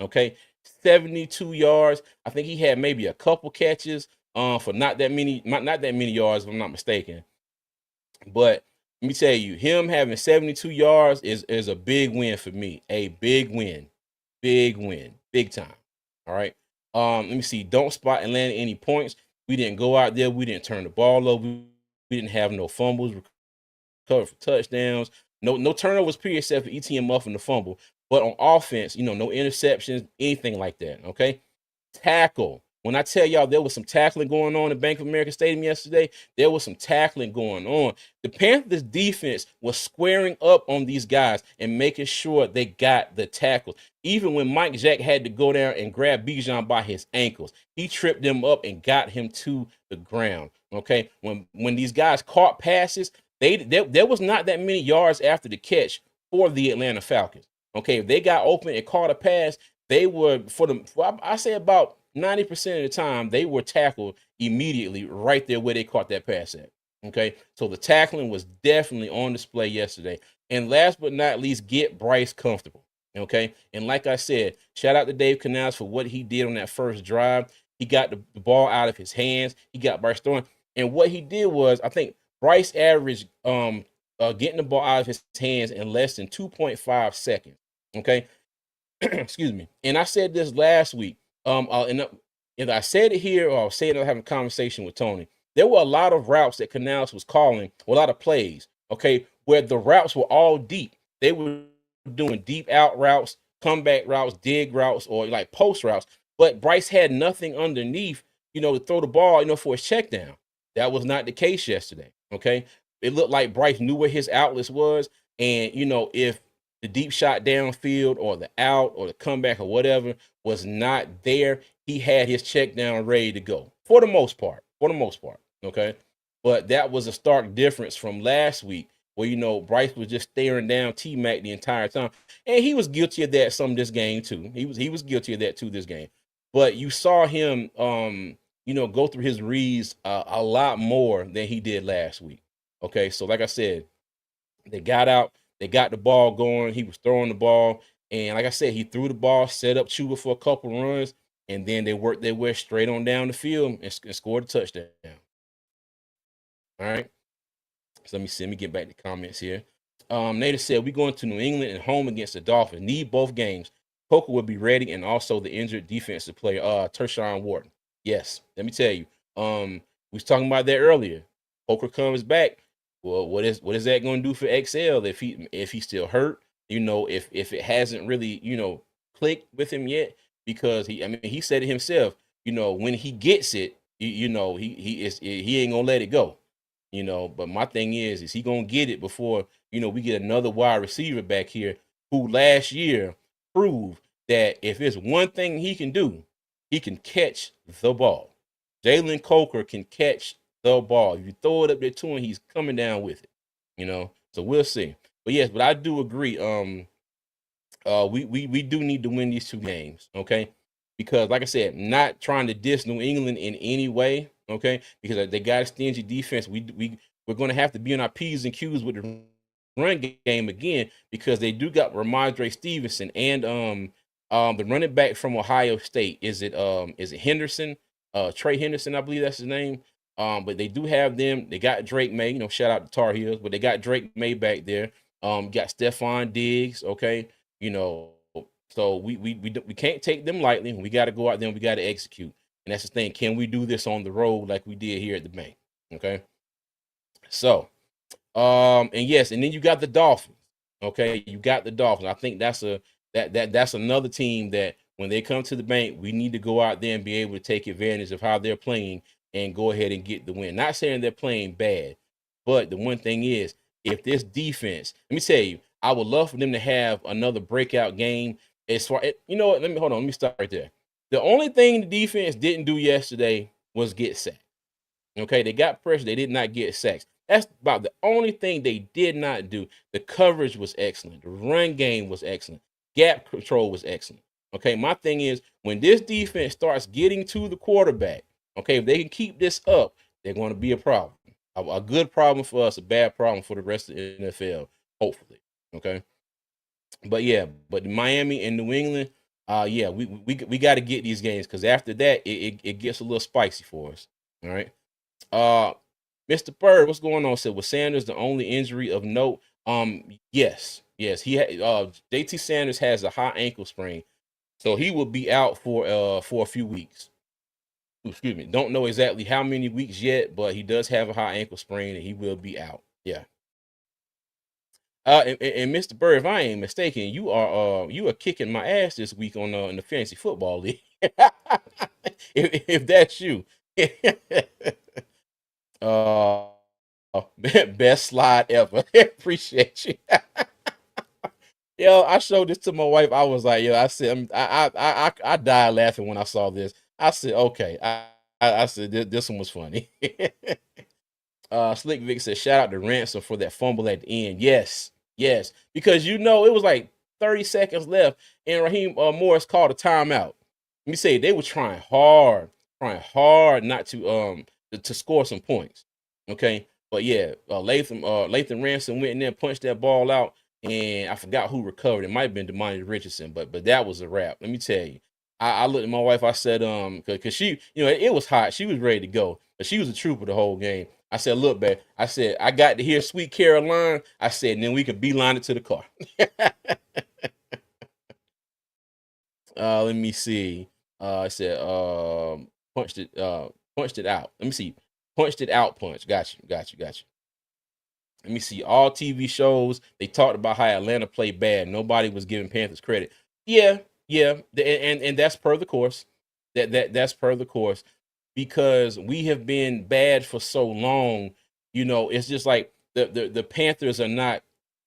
Okay. 72 yards. I think he had maybe a couple catches for not that many yards, if I'm not mistaken. But let me tell you, him having 72 yards is a big win for me. A big win. Big time. All right. Let me see. Don't spot and land any points. We didn't go out there. We didn't turn the ball over. We didn't have no fumbles, recover for touchdowns. No turnovers, period, except for ETM muffing the fumble. But on offense, no interceptions, anything like that. Okay. Tackle. When I tell y'all there was some tackling going on in Bank of America Stadium yesterday, there was some tackling going on. The Panthers defense was squaring up on these guys and making sure they got the tackles. Even when Mike Jack had to go down and grab Bijan by his ankles, he tripped him up and got him to the ground. Okay, when these guys caught passes, there was not that many yards after the catch for the Atlanta Falcons. Okay, if they got open and caught a pass, they were I say about 90% of the time they were tackled immediately right there where they caught that pass at. Okay, so the tackling was definitely on display yesterday. And last but not least, get Bryce comfortable. Okay, and like I said, shout out to Dave Canals for what he did on that first drive. He got the ball out of his hands. He got Bryce throwing, and what he did was, I think Bryce averaged getting the ball out of his hands in less than 2.5 seconds. Okay, excuse me. And I said this last week. And I said it here, or I said it having a conversation with Tony. There were a lot of routes that Canals was calling, a lot of plays, okay, where the routes were all deep. They were doing deep out routes, comeback routes, dig routes, or like post routes. But Bryce had nothing underneath, to throw the ball, for his check down. That was not the case yesterday. Okay. It looked like Bryce knew where his outlets was. And, if the deep shot downfield or the out or the comeback or whatever was not there, he had his check down ready to go for the most part. For the most part, okay. But that was a stark difference from last week, where Bryce was just staring down T Mac the entire time, and he was guilty of that some this game too. He was guilty of that too this game. But you saw him, go through his reads a lot more than he did last week. Okay, so like I said, they got out, they got the ball going. He was throwing the ball, and like I said, he threw the ball, set up Chuba for a couple runs, and then they worked their way straight on down the field and scored a touchdown. All right. So let me get back to comments here. Native said, we going to New England and home against the Dolphins. Need both games. Coker will be ready, and also the injured defensive player, Tershawn Wharton. Yes, let me tell you. We was talking about that earlier. Coker comes back. Well, what is that going to do for XL if he's still hurt? If it hasn't really clicked with him yet, because he said it himself. When he gets it, he ain't gonna let it go. But my thing is he gonna get it before we get another wide receiver back here who last year proved that if it's one thing he can do, he can catch the ball. Jalen Coker can catch the ball. If you throw it up there to him, he's coming down with it. So we'll see. But yes, but I do agree. We do need to win these two games, okay? Because like I said, not trying to diss New England in any way, okay? Because they got a stingy defense. We're going to have to be on our P's and Q's with the run game again, because they do got Ramondre Stevenson and the running back from Ohio State. Is it Henderson? Trey Henderson, I believe that's his name. But they do have them. They got Drake May, shout out to Tar Heels, but they got Drake May back there. Got Stephon Diggs, okay? So we can't take them lightly. We got to go out there and we got to execute. And that's the thing. Can we do this on the road like we did here at the bank? Okay. So, and yes, and then you got the Dolphins. Okay, you got the Dolphins. I think that's another team that when they come to the bank, we need to go out there and be able to take advantage of how they're playing and go ahead and get the win. Not saying they're playing bad, but the one thing is, if this defense, let me tell you, I would love for them to have another breakout game. As far, what? Let me start right there. The only thing the defense didn't do yesterday was get sacked. Okay, they got pressure. They did not get sacks. That's about the only thing they did not do. The coverage was excellent. The run game was excellent. Gap control was excellent. Okay, my thing is, when this defense starts getting to the quarterback, okay, if they can keep this up, they're going to be a problem. A good problem for us, a bad problem for the rest of the NFL, hopefully. Okay. But Miami and New England, we got to get these games, because after that, it gets a little spicy for us. All right. Mr. Bird, what's going on? Said, was Sanders the only injury of note? Yes. He had JT Sanders has a high ankle sprain, so he will be out for a few weeks. Excuse me. Don't know exactly how many weeks yet, but he does have a high ankle sprain and he will be out. Yeah. And Mr. Bird, if I ain't mistaken, you are kicking my ass this week on in the fantasy football league. if that's you. Best slide ever. Appreciate you. Yo, I showed this to my wife. I was like, I said, I died laughing when I saw this. I said, okay. I said, this one was funny. Slick Vic said, shout out to Ransom for that fumble at the end. Yes, because it was like 30 seconds left, and Raheem Morris called a timeout. Let me say, they were trying hard not to score some points. Okay, but yeah, Lathan Ransom went in there, punched that ball out, and I forgot who recovered. It might have been Demani Richardson, but that was a wrap. Let me tell you. I looked at my wife. I said, because she, it was hot. She was ready to go, but she was a trooper the whole game. I said, look, babe. I said, I got to hear Sweet Caroline. I said, and then we can beeline it to the car. Let me see. I said, punched it out. Let me see. Punched it out. Punch. Got you. Let me see. All TV shows, they talked about how Atlanta played bad. Nobody was giving Panthers credit. Yeah. And that's per the course. That's per the course, because we have been bad for so long. It's just like the Panthers are not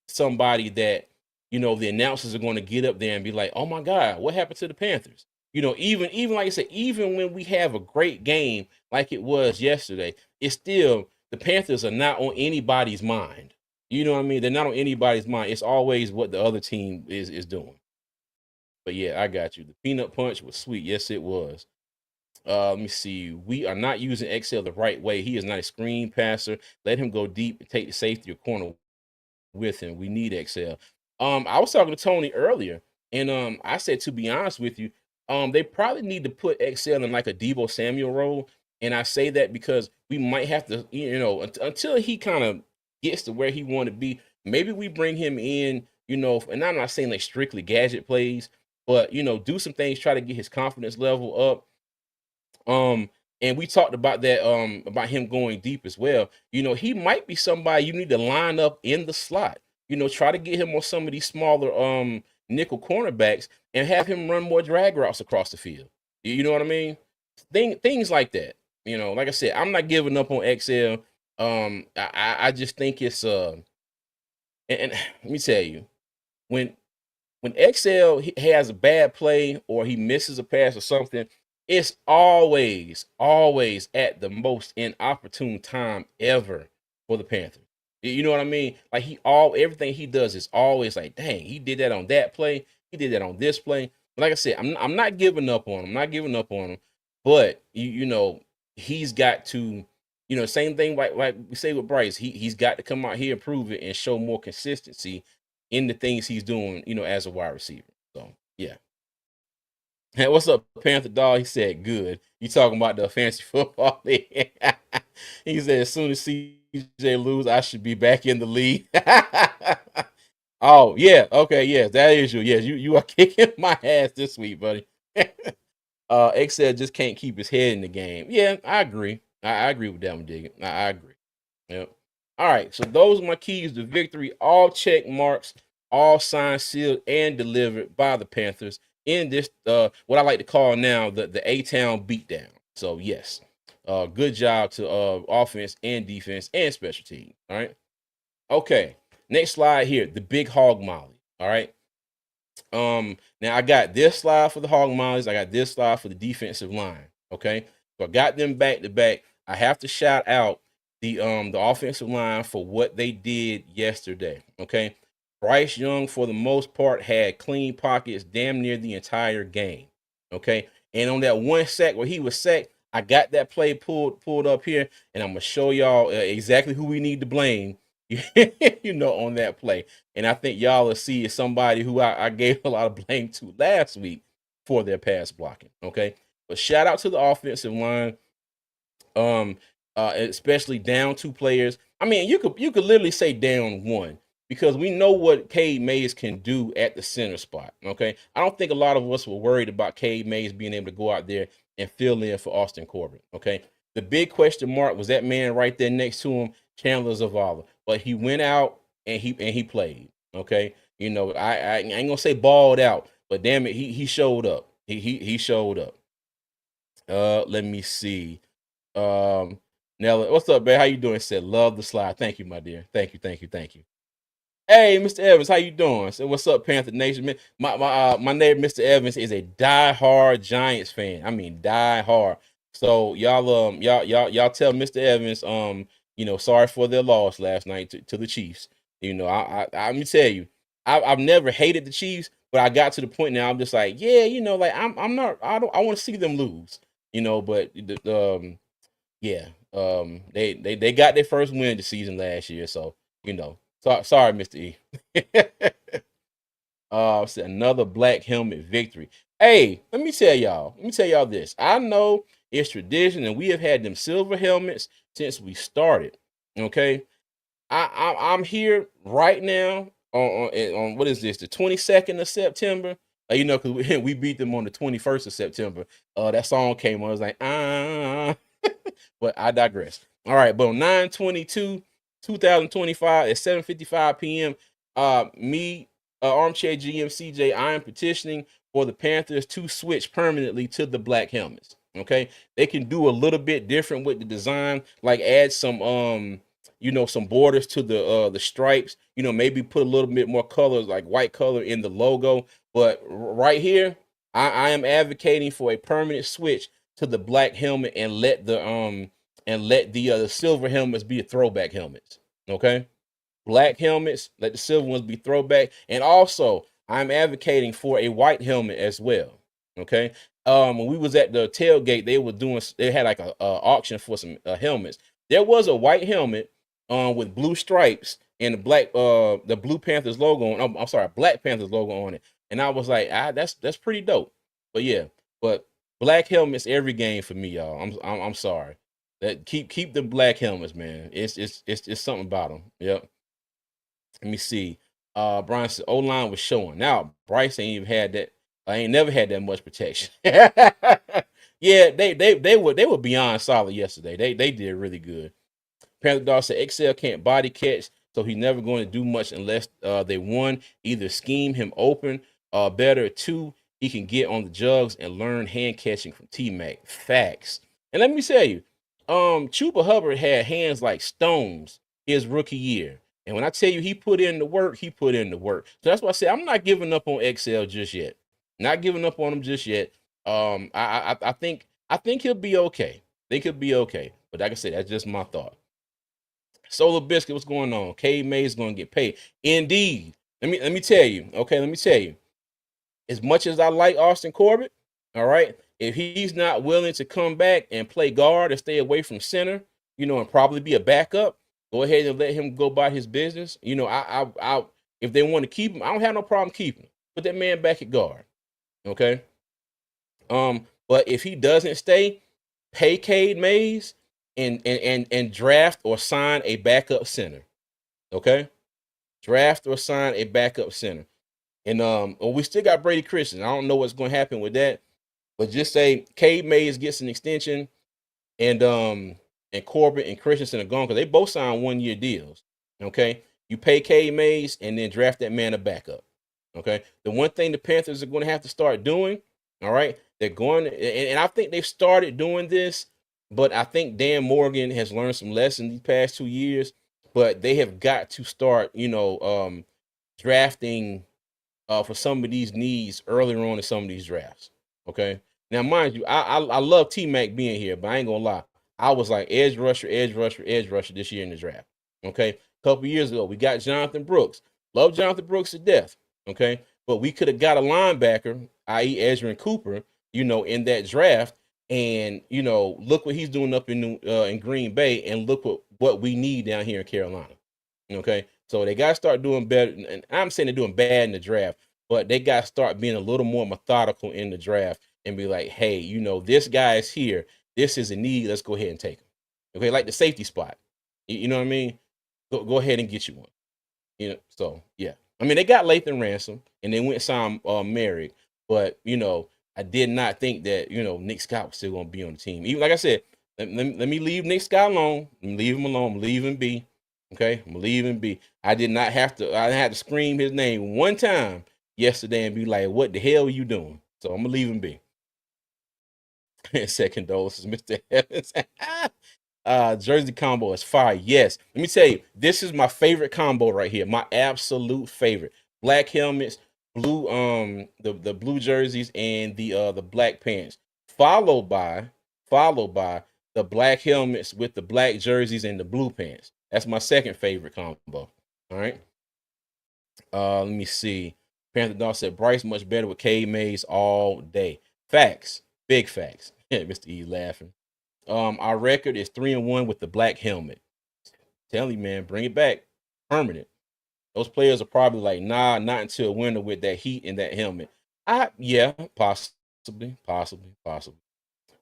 somebody that the announcers are going to get up there and be like, "Oh my God, what happened to the Panthers?" Even like I said, even when we have a great game like it was yesterday, it's still the Panthers are not on anybody's mind. You know what I mean? They're not on anybody's mind. It's always what the other team is doing. But yeah, I got you. The peanut punch was sweet. Yes, it was. Let me see. We are not using Excel the right way. He is not a screen passer. Let him go deep and take the safety or corner with him. We need Excel. I was talking to Tony earlier, and I said, to be honest with you, they probably need to put Excel in like a Debo Samuel role. And I say that because we might have to, until he kind of gets to where he want to be, maybe we bring him in, and I'm not saying like strictly gadget plays, but do some things, try to get his confidence level up. And we talked about that, about him going deep as well. He might be somebody you need to line up in the slot. Try to get him on some of these smaller nickel cornerbacks and have him run more drag routes across the field. You know what I mean? Things like that. Like I said, I'm not giving up on XL. I just think it's and let me tell you, when XL has a bad play or he misses a pass or something, it's always, always at the most inopportune time ever for the Panthers. You know what I mean? Like everything he does is always like, dang, he did that on that play, he did that on this play. But like I said, I'm not giving up on him. I'm not giving up on him. But he's got to, same thing like we say with Bryce, he's got to come out here and prove it and show more consistency in the things he's doing, as a wide receiver. So yeah. Hey, what's up, Panther Dog? He said, good. You talking about the fancy football league? He said, as soon as CJ lose, I should be back in the league. Oh, yeah. Okay, yes, that is you. Yes, you are kicking my ass this week, buddy. Excel just can't keep his head in the game. Yeah, I agree. I agree with that one, Diggin. I agree. Yep. All right, so those are my keys to victory. All check marks, all signed, sealed, and delivered by the Panthers in this what I like to call now the A-Town Beatdown. So yes, good job to offense and defense and special team. All right. Okay. Next slide here, the big hog molly. All right. Now I got this slide for the hog mollies. I got this slide for the defensive line. Okay. So I got them back to back. I have to shout out the offensive line for what they did yesterday. Okay. Bryce Young, for the most part, had clean pockets damn near the entire game. Okay. And on that one sack where he was sacked, I got that play pulled up here, and I'm gonna show y'all exactly who we need to blame, on that play. And I think y'all will see somebody who I gave a lot of blame to last week for their pass blocking. Okay. But shout out to the offensive line. Especially down two players. I mean, you could literally say down one, because we know what Cade Mays can do at the center spot. Okay. I don't think a lot of us were worried about Cade Mays being able to go out there and fill in for Austin Corbin. Okay. The big question mark was that man right there next to him, Chandler Zavala. But he went out and he played. Okay. I ain't gonna say balled out, but damn it, he showed up. He showed up. Let me see. Nella, what's up, man? How you doing? Said, love the slide. Thank you, my dear. Thank you. Hey, Mr. Evans, how you doing? So what's up, Panther Nation? Man, my neighbor, Mr. Evans, is a diehard Giants fan. I mean, diehard. So y'all tell Mr. Evans, sorry for their loss last night to the Chiefs. Let me tell you, I've never hated the Chiefs, but I got to the point now I'm just like, yeah, like I'm not, I want to see them lose, but yeah, they got their first win of the season last year, so sorry, Mr. E. Another black helmet victory. Hey, let me tell y'all this. I know it's tradition, and we have had them silver helmets since we started. Okay, I'm here right now on what is this? The 22nd of September. Because we beat them on the 21st of September. That song came on. I was like, but I digress. All right, but on 9/22/2025 at 7:55 p.m., me, Armchair GM CJ, I am petitioning for the Panthers to switch permanently to the black helmets. Okay, they can do a little bit different with the design, like add some some borders to the stripes, maybe put a little bit more colors like white color in the logo. But right here, I am advocating for a permanent switch to the black helmet and let the silver helmets be the throwback helmets. Okay, black helmets, let the silver ones be throwback. And also, I'm advocating for a white helmet as well. Okay. When we was at the tailgate, they had like a auction for some helmets. There was a white helmet with blue stripes and the Blue Panthers logo on. I'm sorry, Black Panthers logo on it. And I was like, that's pretty dope. But yeah, but black helmets every game for me, y'all. I'm sorry. That keep the black helmets, man. It's something about them. Yep. Let me see. Brian said O-line was showing. Now Bryce ain't even had that. I ain't never had that much protection. Yeah, they were beyond solid yesterday. They did really good. Panther Dog said XL can't body catch, so he's never going to do much unless they one either scheme him open, better two he can get on the jugs and learn hand catching from T Mac. Facts. And let me tell you, Chuba Hubbard had hands like stones his rookie year. And when I tell you he put in the work, he put in the work. So that's why I say I'm not giving up on XL just yet. Not giving up on him just yet. I think he'll be okay. Think he'll be okay. But like I said, that's just my thought. Solar Biscuit, what's going on? K May is going to get paid. Indeed. Let me tell you. Okay, let me tell you. As much as I like Austin Corbett, all right, if he's not willing to come back and play guard and stay away from center, and probably be a backup, go ahead and let him go about his business. I if they want to keep him, I don't have no problem keeping him. Put that man back at guard. Okay. But if he doesn't stay, pay Cade Mays and draft or sign a backup center. Okay? Draft or sign a backup center. And we still got Brady Christian. I don't know what's going to happen with that. But just say Cade Mays gets an extension and Corbett and Christensen are gone because they both signed 1-year deals. Okay? You pay Cade Mays and then draft that man a backup. Okay? The one thing the Panthers are going to have to start doing, all right, they're going and I think they've started doing this, but I think Dan Morgan has learned some lessons these past 2 years, but they have got to start, drafting for some of these needs earlier on in some of these drafts. Okay. Now, mind you, I love T Mac being here, but I ain't gonna lie. I was like edge rusher this year in the draft. Okay. A couple years ago, we got Jonathan Brooks. Love Jonathan Brooks to death. Okay. But we could have got a linebacker, i.e. Ezra Cooper, in that draft. And, look what he's doing up in Green Bay, and look what we need down here in Carolina. Okay. So they got to start doing better. And I'm saying they're doing bad in the draft, but they got to start being a little more methodical in the draft and be like, hey, this guy is here. This is a need. Let's go ahead and take him. Okay. Like the safety spot. You know what I mean? Go ahead and get you one. So yeah. I mean, they got Lathan Ransom and they went and signed Merrick, but I did not think that Nick Scott was still going to be on the team. Even like I said, let me leave Nick Scott alone. Leave him alone. Leave him be. Okay, I'm leaving be. I didn't have to scream his name one time yesterday and be like, what the hell are you doing? So I'm gonna leave him be. Second dose, Mr. Evans. Jersey combo is fire. Yes. Let me tell you, this is my favorite combo right here. My absolute favorite. Black helmets, blue, the blue jerseys, and the black pants. Followed by the black helmets with the black jerseys and the blue pants. That's my second favorite combo. All right. Let me see. Panther Dog said Bryce much better with K Mays all day. Facts. Big facts. Mr. E laughing. Our record is 3-1 with the black helmet. Tell you, man, bring it back. Permanent. Those players are probably like, nah, not until winter with that heat and that helmet. Yeah, possibly.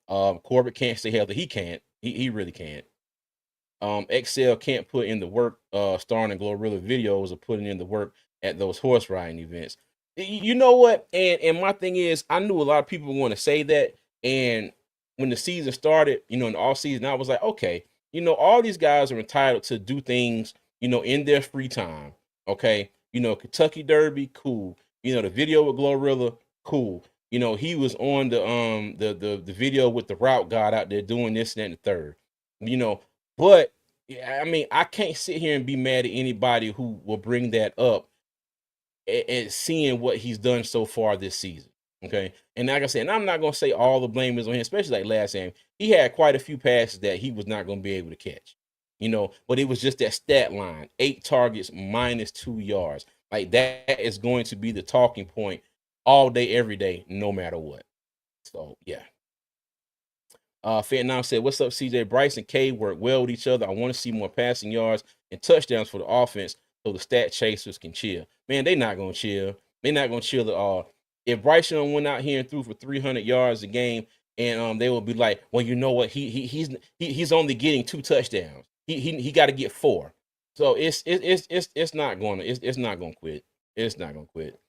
Corbett can't stay healthy. He can't. He really can't. XL can't put in the work starring in Glorilla videos or putting in the work at those horse riding events. You know what? And my thing is, I knew a lot of people want to say that. And when the season started, in the off season, I was like, okay, all these guys are entitled to do things, in their free time. Okay. Kentucky Derby, cool. The video with Glorilla, cool. He was on the video with the route god out there doing this and that and the third. But Yeah, I mean, I can't sit here and be mad at anybody who will bring that up and seeing what he's done so far this season. Okay. And like I said, and I'm not gonna say all the blame is on him, especially like last game. He had quite a few passes that he was not gonna be able to catch. But it was just that stat line: 8 targets, -2 yards. Like that is going to be the talking point all day, every day, no matter what. So yeah. Vietnam said, "What's up, CJ? Bryce and K work well with each other. I want to see more passing yards and touchdowns for the offense so the stat chasers can chill." Man, they not gonna chill. They not gonna chill at all. If Bryce Young went out here and threw for 300 yards a game, and they will be like, "Well, you know what? He's only getting 2 touchdowns. He got to get 4." So it's not going to it's not going to quit. It's not going to quit.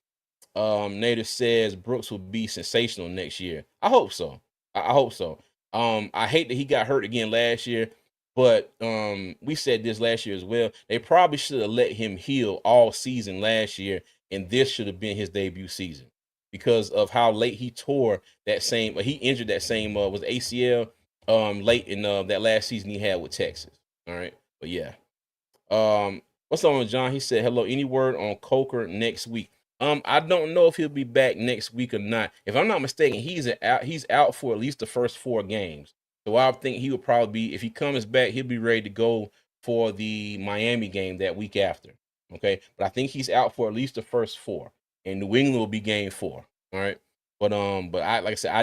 Native says Brooks will be sensational next year. I hope so. I hope so. I hate that he got hurt again last year, but we said this last year as well. They probably should have let him heal all season last year, and this should have been his debut season because of how late he tore that same. He injured that same was ACL late in that last season he had with Texas. All right, but yeah. What's on John? He said, "Hello. Any word on Coker next week?" I don't know if he'll be back next week or not. If I'm not mistaken, he's out for at least the first 4 games. So I think he will probably be, if he comes back, he'll be ready to go for the Miami game that week after. Okay. But I think he's out for at least the first 4. And New England will be game 4. All right. But I like I said, I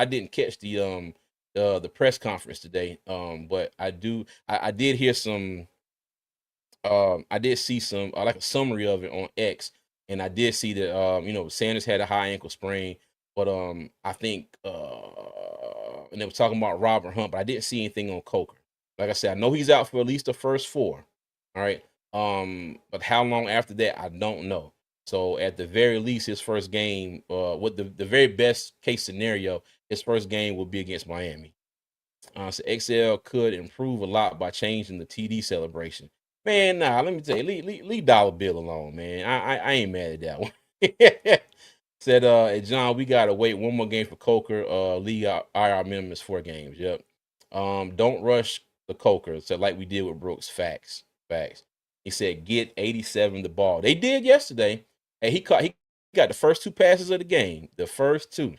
didn't catch the press conference today. But I did hear some I did see some like a summary of it on X, and I did see that Sanders had a high ankle sprain, but I think and they were talking about Robert Hunt, but I didn't see anything on Coker. Like I said, I know he's out for at least the first 4. All right. But how long after that, I don't know. So at the very least, his first game, what the very best case scenario, his first game will be against Miami. So XL could improve a lot by changing the TD celebration. Man, nah, let me tell you, leave Dollar Bill alone, man. I ain't mad at that one. Said, hey, John, we gotta wait one more game for Coker. League IR minimum is 4 games. Yep. Don't rush the Coker. Said like we did with Brooks. Facts. Facts. He said get 87 the ball. They did yesterday. And he got the first 2 passes of the game. The first 2.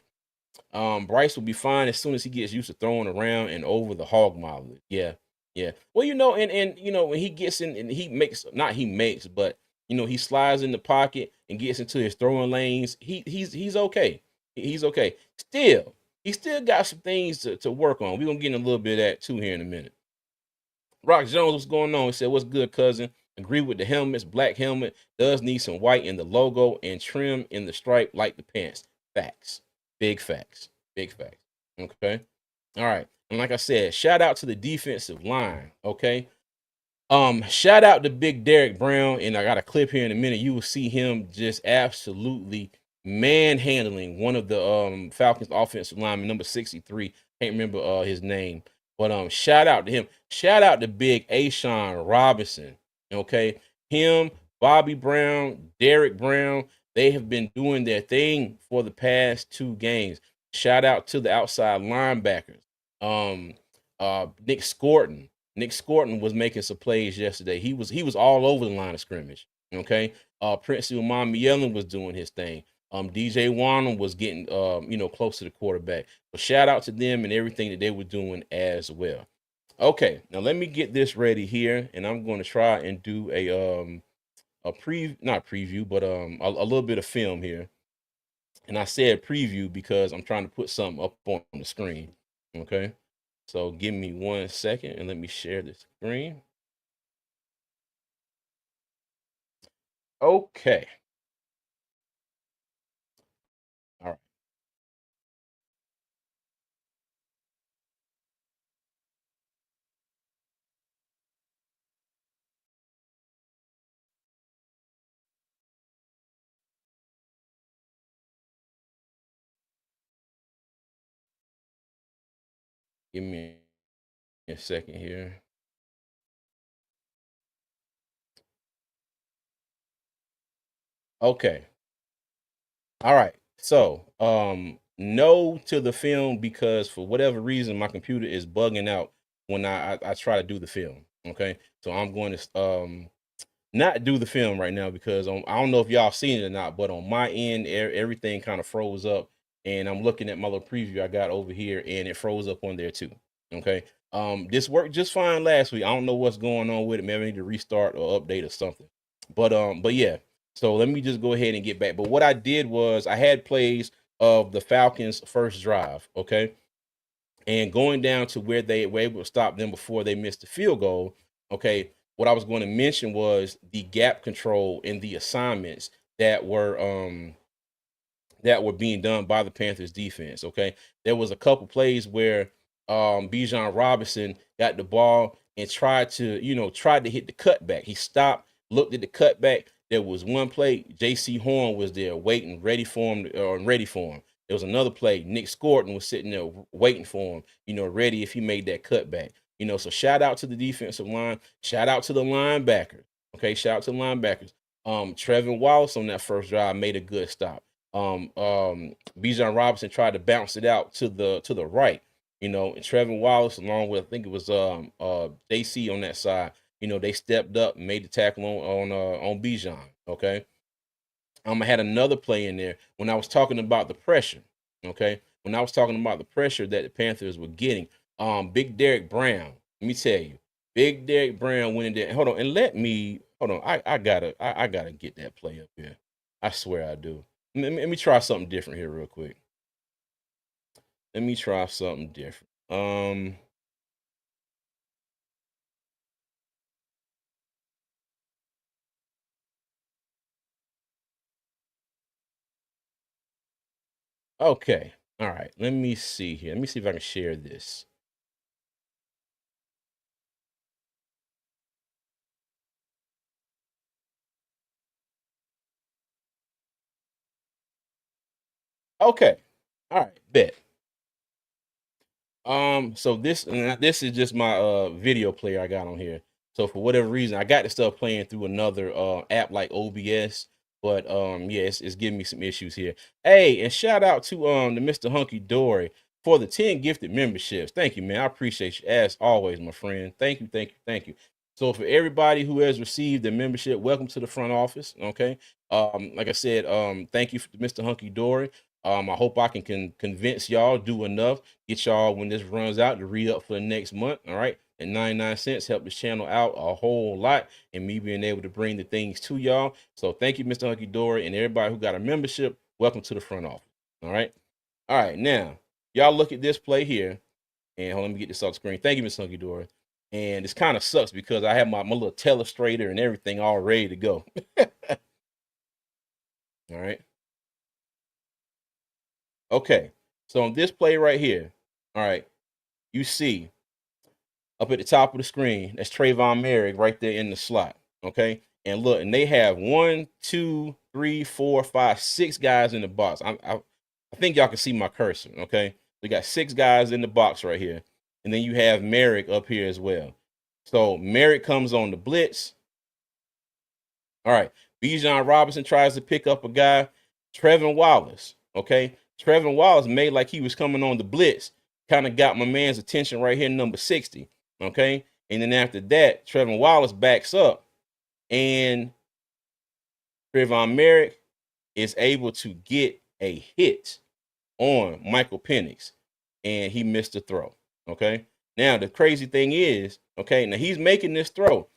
Bryce will be fine as soon as he gets used to throwing around and over the hog model. Yeah, yeah. Well, and when he gets in and he makes not he makes, but he slides in the pocket and gets into his throwing lanes. He's okay. He's okay. He still got some things to work on. We're gonna get in a little bit of that too here in a minute. Rock Jones, what's going on? He said, "What's good, cousin? Agree with the helmets. Black helmet does need some white in the logo and trim in the stripe like the pants. Facts. Big facts. Big facts. Okay. All right. And like I said, shout out to the defensive line. Okay. Shout out to Big Derek Brown. And I got a clip here in a minute. You will see him just absolutely manhandling one of the Falcons offensive linemen, number 63. Can't remember his name. But shout out to him. Shout out to Big A-Shawn Robinson. Okay. Him, Bobby Brown, Derek Brown, they have been doing their thing for the past 2 games. Shout out to the outside linebackers. Nick Scorton. Nick Scorton was making some plays yesterday. He was all over the line of scrimmage. Okay. Prince Umami Yellen was doing his thing. DJ Warner was getting close to the quarterback. So shout out to them and everything that they were doing as well. Okay, now let me get this ready here, and I'm going to try and do not preview, but a little bit of film here. And I said preview because I'm trying to put something up on the screen. Okay, so give me 1 second and let me share the screen. Okay. All right. Give me a second here. Okay. All right. So, no to the film because for whatever reason my computer is bugging out when I try to do the film. Okay, so I'm going to not do the film right now because I don't know if y'all seen it or not, but on my end, everything kind of froze up, and I'm looking at my little preview I got over here, and it froze up on there too. Okay, this worked just fine last week. I don't know what's going on with it. Maybe I need to restart or update or something. But yeah. So let me just go ahead and get back. But what I did was I had plays of the Falcons' first drive. Okay, and going down to where they were able to stop them before they missed the field goal. Okay, what I was going to mention was the gap control in the assignments that were being done by the Panthers defense. Okay, there was a couple plays where Bijan Robinson got the ball and tried to hit the cutback. He stopped, looked at the cutback. There was one play, J.C. Horn was there waiting, ready for him, or ready for him. There was another play, Nick Scorton was sitting there waiting for him, ready if he made that cutback. So shout out to the defensive line, shout out to the linebackers. Okay, shout out to the linebackers. Trevin Wallace on that first drive made a good stop. Bijan Robinson tried to bounce it out to the right, and Trevin Wallace, along with I think it was JC on that side, they stepped up and made the tackle on Bijan. Okay. I had another play in there when I was talking about the pressure. Okay. When I was talking about the pressure that the Panthers were getting, Big Derek Brown, let me tell you, Big Derek Brown went in there. Hold on, and hold on. I gotta get that play up here. I swear I do. Let me try something different here real quick. Let me try something different. Okay. All right. Let me see here. Let me see if I can share this. Okay. All right. Bet. So this is just my video player I got on here. So for whatever reason, I got the stuff playing through another app like OBS, but yeah, it's giving me some issues here. Hey, and shout out to the Mr. Hunky Dory for the 10 gifted memberships. Thank you, man. I appreciate you as always, my friend. Thank you, thank you, thank you. So for everybody who has received a membership, welcome to the front office. Okay. Like I said, thank you, Mr. Hunky Dory. I hope I can convince y'all, do enough, get y'all when this runs out to re-up for the next month. All right. At 99 cents, help this channel out a whole lot and me being able to bring the things to y'all. So thank you, Mr. Hunky Dory, and everybody who got a membership. Welcome to the front office. All right. All right. Now, y'all look at this play here. And hold on, let me get this off screen. Thank you, Mr. Hunky Dory. And this kind of sucks because I have my little telestrator and everything all ready to go. All right. Okay. So on this play right here, all right, you see up at the top of the screen, that's Trayvon Merrick right there in the slot. Okay. And look, and they have 1, 2, 3, 4, 5, 6 guys in the box. I think y'all can see my cursor. Okay. We got 6 guys in the box right here. And then you have Merrick up here as well. So Merrick comes on the blitz. All right. Bijan Robinson tries to pick up a guy. Trevin Wallace. Okay. Trevin Wallace made like he was coming on the blitz. Kind of got my man's attention right here, number 60. Okay. And then after that, Trevin Wallace backs up. And Trayvon Merrick is able to get a hit on Michael Penix. And he missed the throw. Okay. Now, the crazy thing is, okay, now he's making this throw.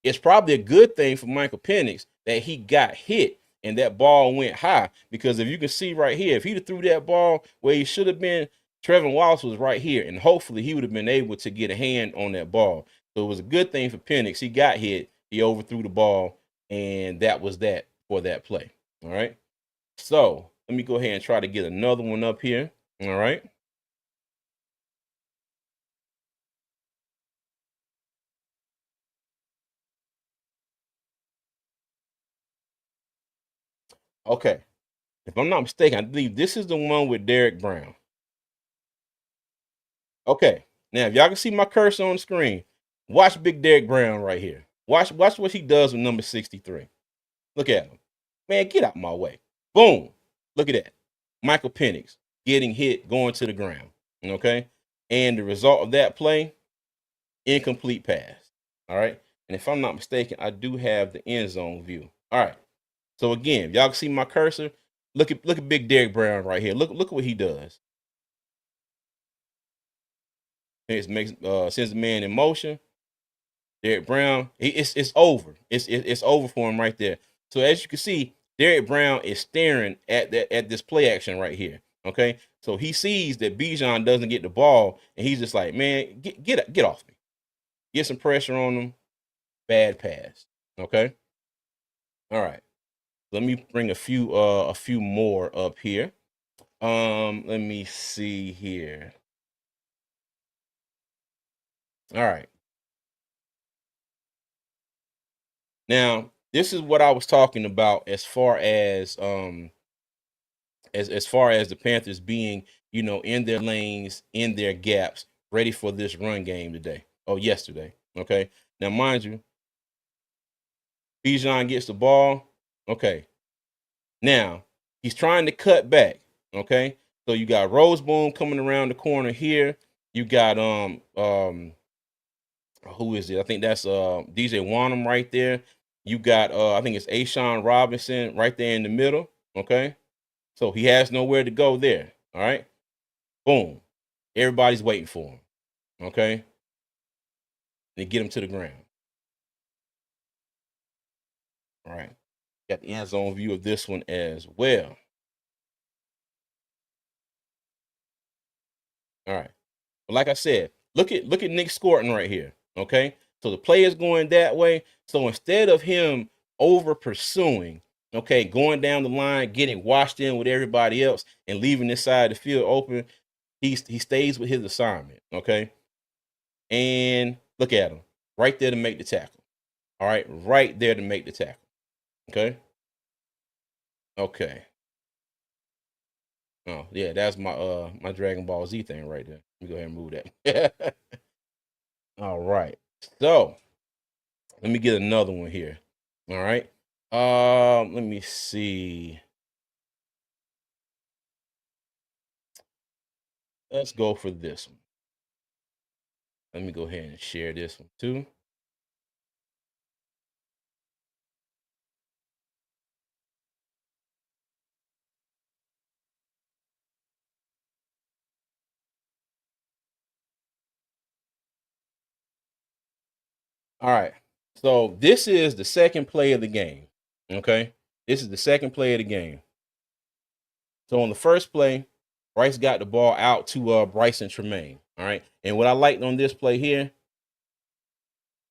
It's probably a good thing for Michael Penix that he got hit and that ball went high, because if you can see right here, if he'd threw that ball where he should have been, Trevin Wallace was right here, and hopefully he would have been able to get a hand on that ball. So it was a good thing for Penix. He got hit, he overthrew the ball, and that was that for that play. All right. So let me go ahead and try to get another one up here. All right. Okay. If I'm not mistaken, I believe this is the one with Derek Brown. Okay. Now, if y'all can see my cursor on the screen, watch Big Derek Brown right here. Watch what he does with number 63. Look at him. Man, get out my way. Boom. Look at that. Michael Penix getting hit, going to the ground. Okay. And the result of that play, incomplete pass. All right. And if I'm not mistaken, I do have the end zone view. All right. So again, y'all can see my cursor. Look at Big Derek Brown right here. Look at what he does. It makes sends the man in motion. Derek Brown, it's over. It's over for him right there. So as you can see, Derek Brown is staring at this play action right here. Okay, so he sees that Bijan doesn't get the ball, and he's just like, man, get off me. Get some pressure on him. Bad pass. Okay. All right. Let me bring a few more up here. Let me see here. All right. Now, this is what I was talking about as far as as far as the Panthers being, in their lanes, in their gaps, ready for this run game today. Oh, yesterday. Okay. Now, mind you, Bijan gets the ball. Okay. Now, he's trying to cut back. Okay. So you got Roseboom coming around the corner here. You got who is it? I think that's DJ Wanham right there. You got I think it's A-Shawn Robinson right there in the middle. Okay. So he has nowhere to go there. All right. Boom. Everybody's waiting for him. Okay. And get him to the ground. All right. Got the end zone view of this one as well. All right. But like I said, look at Nick Scorton right here. Okay. So the play is going that way. So instead of him over pursuing, okay, going down the line, getting washed in with everybody else and leaving this side of the field open, he stays with his assignment. Okay. And look at him right there to make the tackle. All right. Right there to make the tackle. Okay. Okay. Oh, yeah, that's my Dragon Ball Z thing right there. Let me go ahead and move that. All right. So let me get another one here. All right. Let me see. Let's go for this one. Let me go ahead and share this one too. All right. So this is the second play of the game. Okay. This is the second play of the game. So on the first play, Bryce got the ball out to Bryson Tremaine. All right. And what I liked on this play here,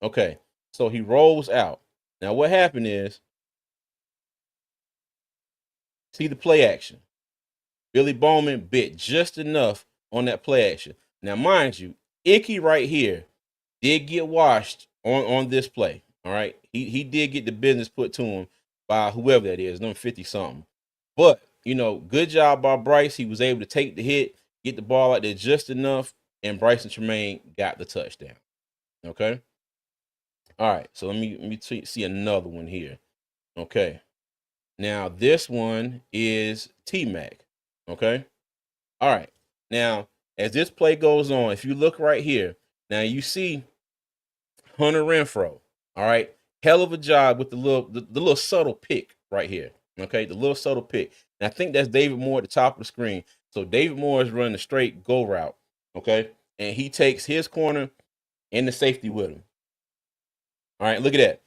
okay, so he rolls out. Now what happened is, see the play action. Billy Bowman bit just enough on that play action. Now, mind you, Icky right here did get washed on this play. All right. He did get the business put to him by whoever that is, number 50 something. But, good job by Bryce. He was able to take the hit, get the ball out there just enough, and Bryson Tremaine got the touchdown. Okay. All right. So let me see another one here. Okay. Now this one is T-Mac. Okay. All right. Now, as this play goes on, if you look right here, now you see Hunter Renfro. All right. Hell of a job with the little subtle pick right here. Okay. The little subtle pick. And I think that's David Moore at the top of the screen. So David Moore is running a straight go route. Okay. And he takes his corner and the safety with him. All right. Look at that.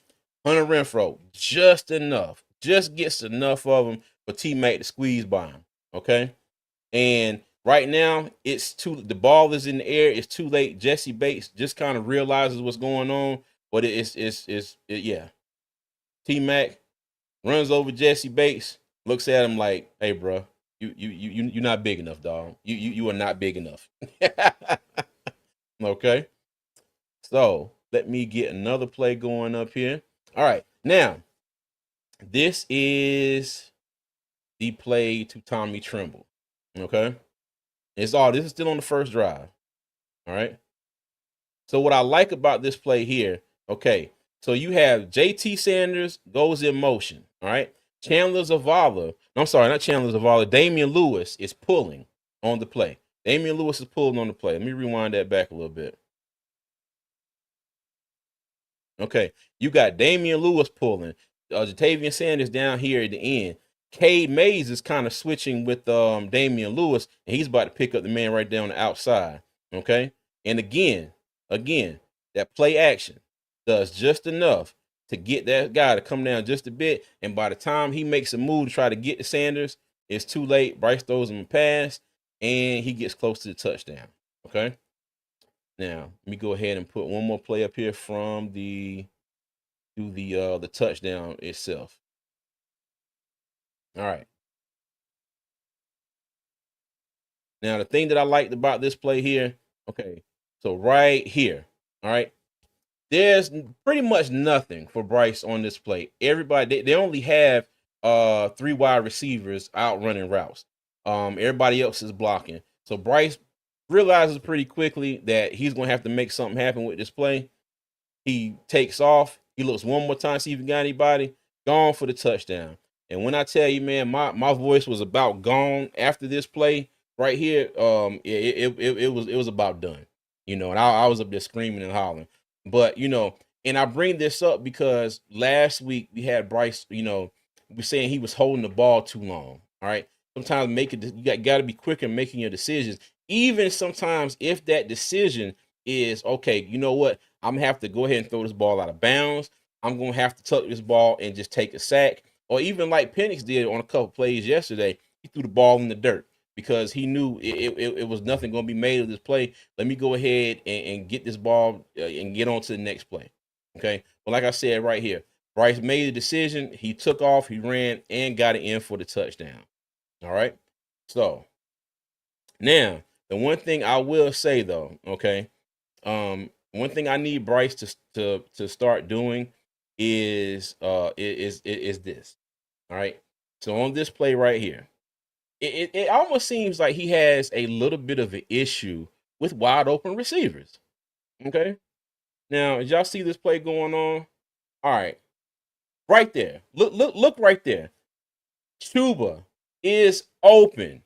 Hunter Renfro, just enough. Just gets enough of him for T-Mac to squeeze by him. Okay. And right now, the ball is in the air. It's too late. Jesse Bates just kind of realizes what's going on, but yeah. T-Mac runs over Jesse Bates, looks at him like, "Hey, bro, you're not big enough, dog. You are not big enough." Okay. So let me get another play going up here. All right. Now, this is the play to Tommy Tremble. Okay. This is still on the first drive. All right. So what I like about this play here, okay, so you have JT Sanders goes in motion. All right. Chandler Zavala, I'm sorry, not Chandler Zavala, Damian Lewis is pulling on the play. Damian Lewis is pulling on the play. Let me rewind that back a little bit. Okay, you got Damian Lewis pulling, Jatavian Sanders down here at the end. Cade Mays is kind of switching with Damian Lewis, and he's about to pick up the man right there on the outside. Okay, and again, that play action does just enough to get that guy to come down just a bit, and by the time he makes a move to try to get to Sanders, it's too late. Bryce throws him a pass, and he gets close to the touchdown. Okay. Now, let me go ahead and put one more play up here from the touchdown itself. All right. Now, the thing that I liked about this play here, okay, so right here, all right, there's pretty much nothing for Bryce on this play. Everybody, they only have 3 wide receivers out running routes. Everybody else is blocking. So Bryce realizes pretty quickly that he's gonna have to make something happen with this play. He takes off. He looks one more time, see if he got anybody. Gone for the touchdown. And when I tell you, man, my voice was about gone after this play right here. It was about done. And I was up there screaming and hollering. But and I bring this up because last week we had Bryce. We saying he was holding the ball too long. All right. Sometimes you got to be quick in making your decisions. Even sometimes if that decision is okay, you know what? I'm gonna have to go ahead and throw this ball out of bounds. I'm gonna have to tuck this ball and just take a sack, or even like Penix did on a couple plays yesterday. He threw the ball in the dirt because he knew it was nothing gonna be made of this play. Let me go ahead and get this ball and get on to the next play. Okay, but like I said right here, Bryce made a decision. He took off, he ran, and got it in for the touchdown. All right, so now the one thing I will say though, okay. One thing I need Bryce to start doing is this. All right. So on this play right here, it almost seems like he has a little bit of an issue with wide open receivers. Okay. Now, as y'all see this play going on, all right, right there. Look right there. Chuba is open.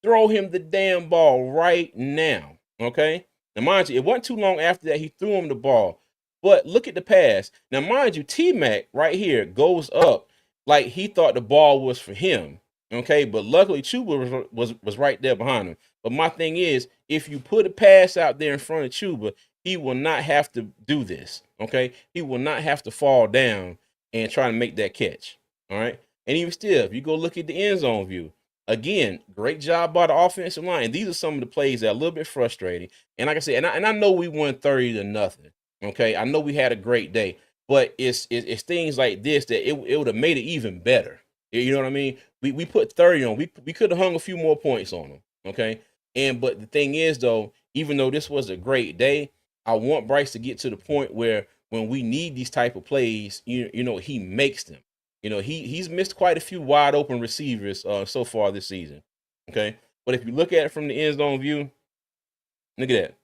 Throw him the damn ball right now. Okay. Now, mind you, it wasn't too long after that he threw him the ball. But look at the pass. Now, mind you, T-Mac right here goes up like he thought the ball was for him. Okay. But luckily, Chuba was right there behind him. But my thing is, if you put a pass out there in front of Chuba, he will not have to do this. Okay. He will not have to fall down and try to make that catch. All right. And even still, if you go look at the end zone view, again, great job by the offensive line. And these are some of the plays that are a little bit frustrating. And like I said, and I know we won 30-0. Okay, I know we had a great day, but it's things like this that it would have made it even better. You know what I mean? We put 30 on. We could have hung a few more points on them. Okay, but the thing is though, even though this was a great day, I want Bryce to get to the point where when we need these type of plays, he makes them. He's missed quite a few wide open receivers so far this season. Okay. But if you look at it from the end zone view, look at that.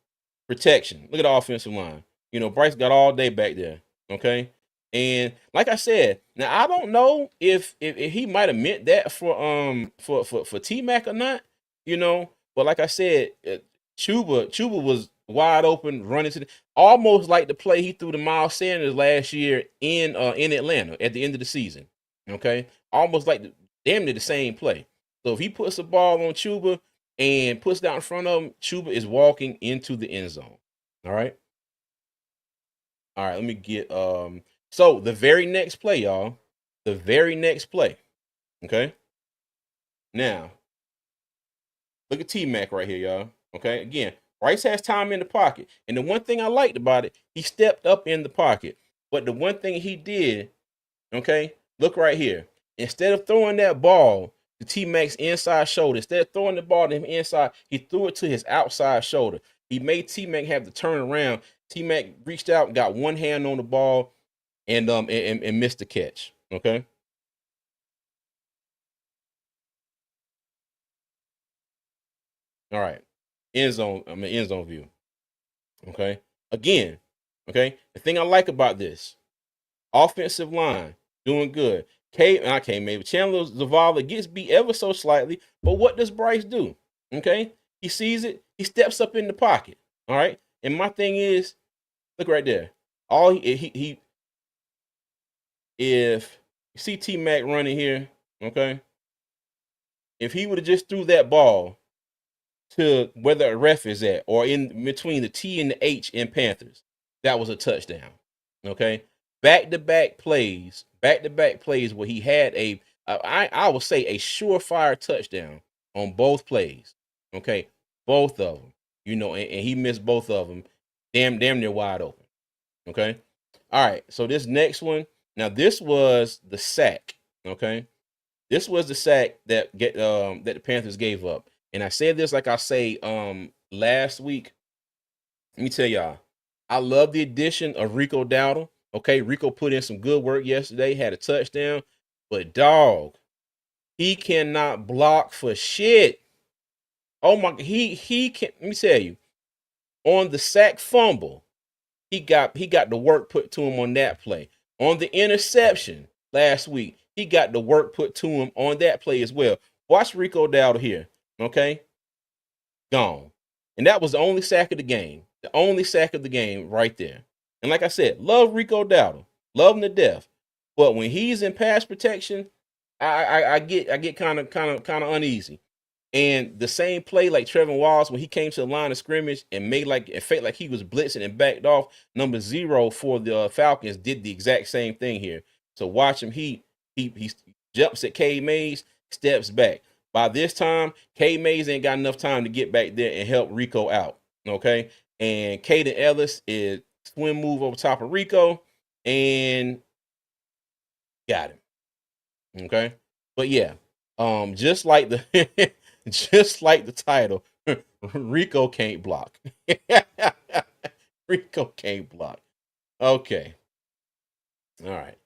Protection. Look at the offensive line. Bryce got all day back there. Okay. And like I said, now I don't know if he might have meant that for T-Mac or not, but like I said, Chuba was wide open, running to almost like the play he threw to Miles Sanders last year in Atlanta at the end of the season. Okay, almost like damn near the same play. So if he puts the ball on Chuba and puts it out in front of him, Chuba is walking into the end zone. All right. All right, let me get so the very next play, y'all. The very next play. Okay. Now, look at T-Mac right here, y'all. Okay, again, Bryce has time in the pocket. And the one thing I liked about it, he stepped up in the pocket. But the one thing he did, okay, look right here. Instead of throwing that ball to T-Mac's inside shoulder, instead of throwing the ball to him inside, he threw it to his outside shoulder. He made T-Mac have to turn around. T-Mac reached out, got one hand on the ball, and missed the catch. Okay. All right. End zone view. Okay. Again, okay. The thing I like about this offensive line doing good. Maybe Chandler Zavala gets beat ever so slightly, but what does Bryce do? Okay. He sees it. He steps up in the pocket. All right. And my thing is, look right there. All he if you see T Mac running here, okay, if he would have just threw that ball to where the ref is at, or in between the T and the H in Panthers, that was a touchdown. Okay, back to back plays where he had I would say a surefire touchdown on both plays. Okay, both of them. And he missed both of them, damn near wide open. Okay, all right. So this next one, now this was the sack. Okay, this was the sack that the Panthers gave up. And I said this like I say last week. Let me tell y'all, I love the addition of Rico Dowdle. Okay, Rico put in some good work yesterday, had a touchdown, but dog, he cannot block for shit. Oh my, he can. Let me tell you, on the sack fumble, he got the work put to him on that play. On the interception last week, he got the work put to him on that play as well. Watch Rico Dowdle here. Okay, gone. And that was the only sack of the game. The only sack of the game right there. And like I said, love Rico Dowdle. Love him to death. But when he's in pass protection, I get kind of uneasy. And the same play like Trevor Wallace when he came to the line of scrimmage and felt like he was blitzing and backed off. Number 0 for the Falcons did the exact same thing here. So watch him. He jumps at K Mays, steps back. By this time, K Mays ain't got enough time to get back there and help Rico out. Okay. And Caden Ellis is swim move over top of Rico and got him. Okay. But yeah, just like the just like the title, Rico can't block. Rico can't block. Okay. All right.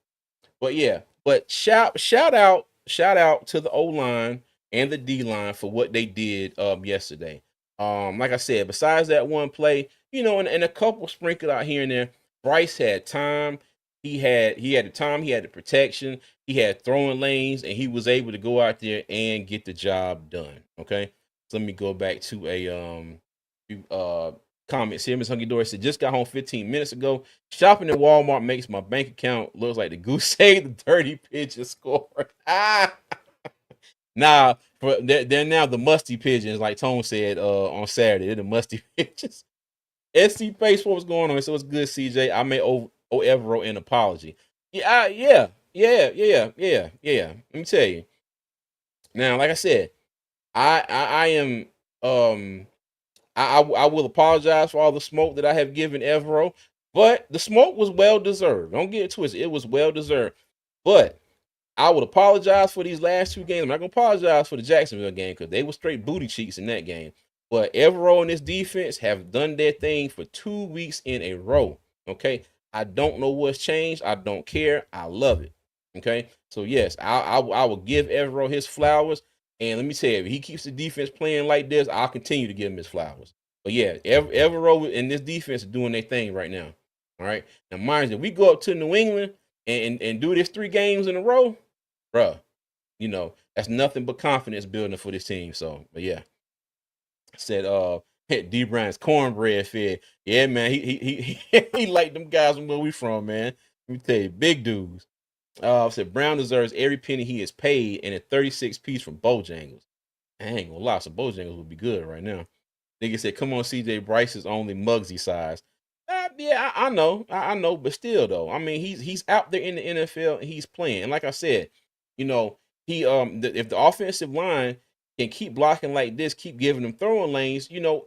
But yeah, but shout out to the O-line and the D-line for what they did yesterday. Like I said, besides that one play, and a couple sprinkled out here and there, Bryce had time. He had the time, he had the protection, he had throwing lanes, and he was able to go out there and get the job done. Okay. So let me go back to a few comments here. Miss Hunky Dory said, just got home 15 minutes ago. Shopping at Walmart makes my bank account looks like the goose saved the dirty pigeon scored. Nah, they're now the musty pigeons, like Tone said on Saturday. They're the musty pigeons. SC Face, what was going on? So it's good, CJ. I may owe Evero an apology. Yeah. Let me tell you. Now, like I said, I am I will apologize for all the smoke that I have given Evero, but the smoke was well deserved. Don't get it twisted. It was well deserved. But I would apologize for these last 2 games. I'm not gonna apologize for the Jacksonville game because they were straight booty cheeks in that game. But Evero and this defense have done their thing for 2 weeks in a row. Okay, I don't know what's changed. I don't care. I love it. Okay, so yes, I will give Evero his flowers. And let me tell you, if he keeps the defense playing like this, I'll continue to give him his flowers. But yeah, Evero and this defense are doing their thing right now. All right, now mind you, if we go up to New England and do this 3 games in a row, bruh, that's nothing but confidence building for this team. So, but yeah, said D Brown's cornbread fed. Yeah, man, he like them guys from where we from, man. Let me tell you, big dudes. Said Brown deserves every penny he is paid and a 36 piece from Bojangles. I ain't gonna lie, some Bojangles would be good right now. Nigga said, come on, CJ, Bryce is only Muggsy size. Yeah, I know, but still though, I mean, he's out there in the NFL and he's playing. And like I said, he if the offensive line can keep blocking like this, keep giving them throwing lanes, he'll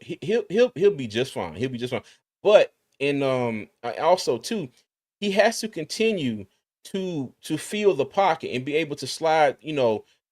be just fine. He'll be just fine. But also too, he has to continue to feel the pocket and be able to slide,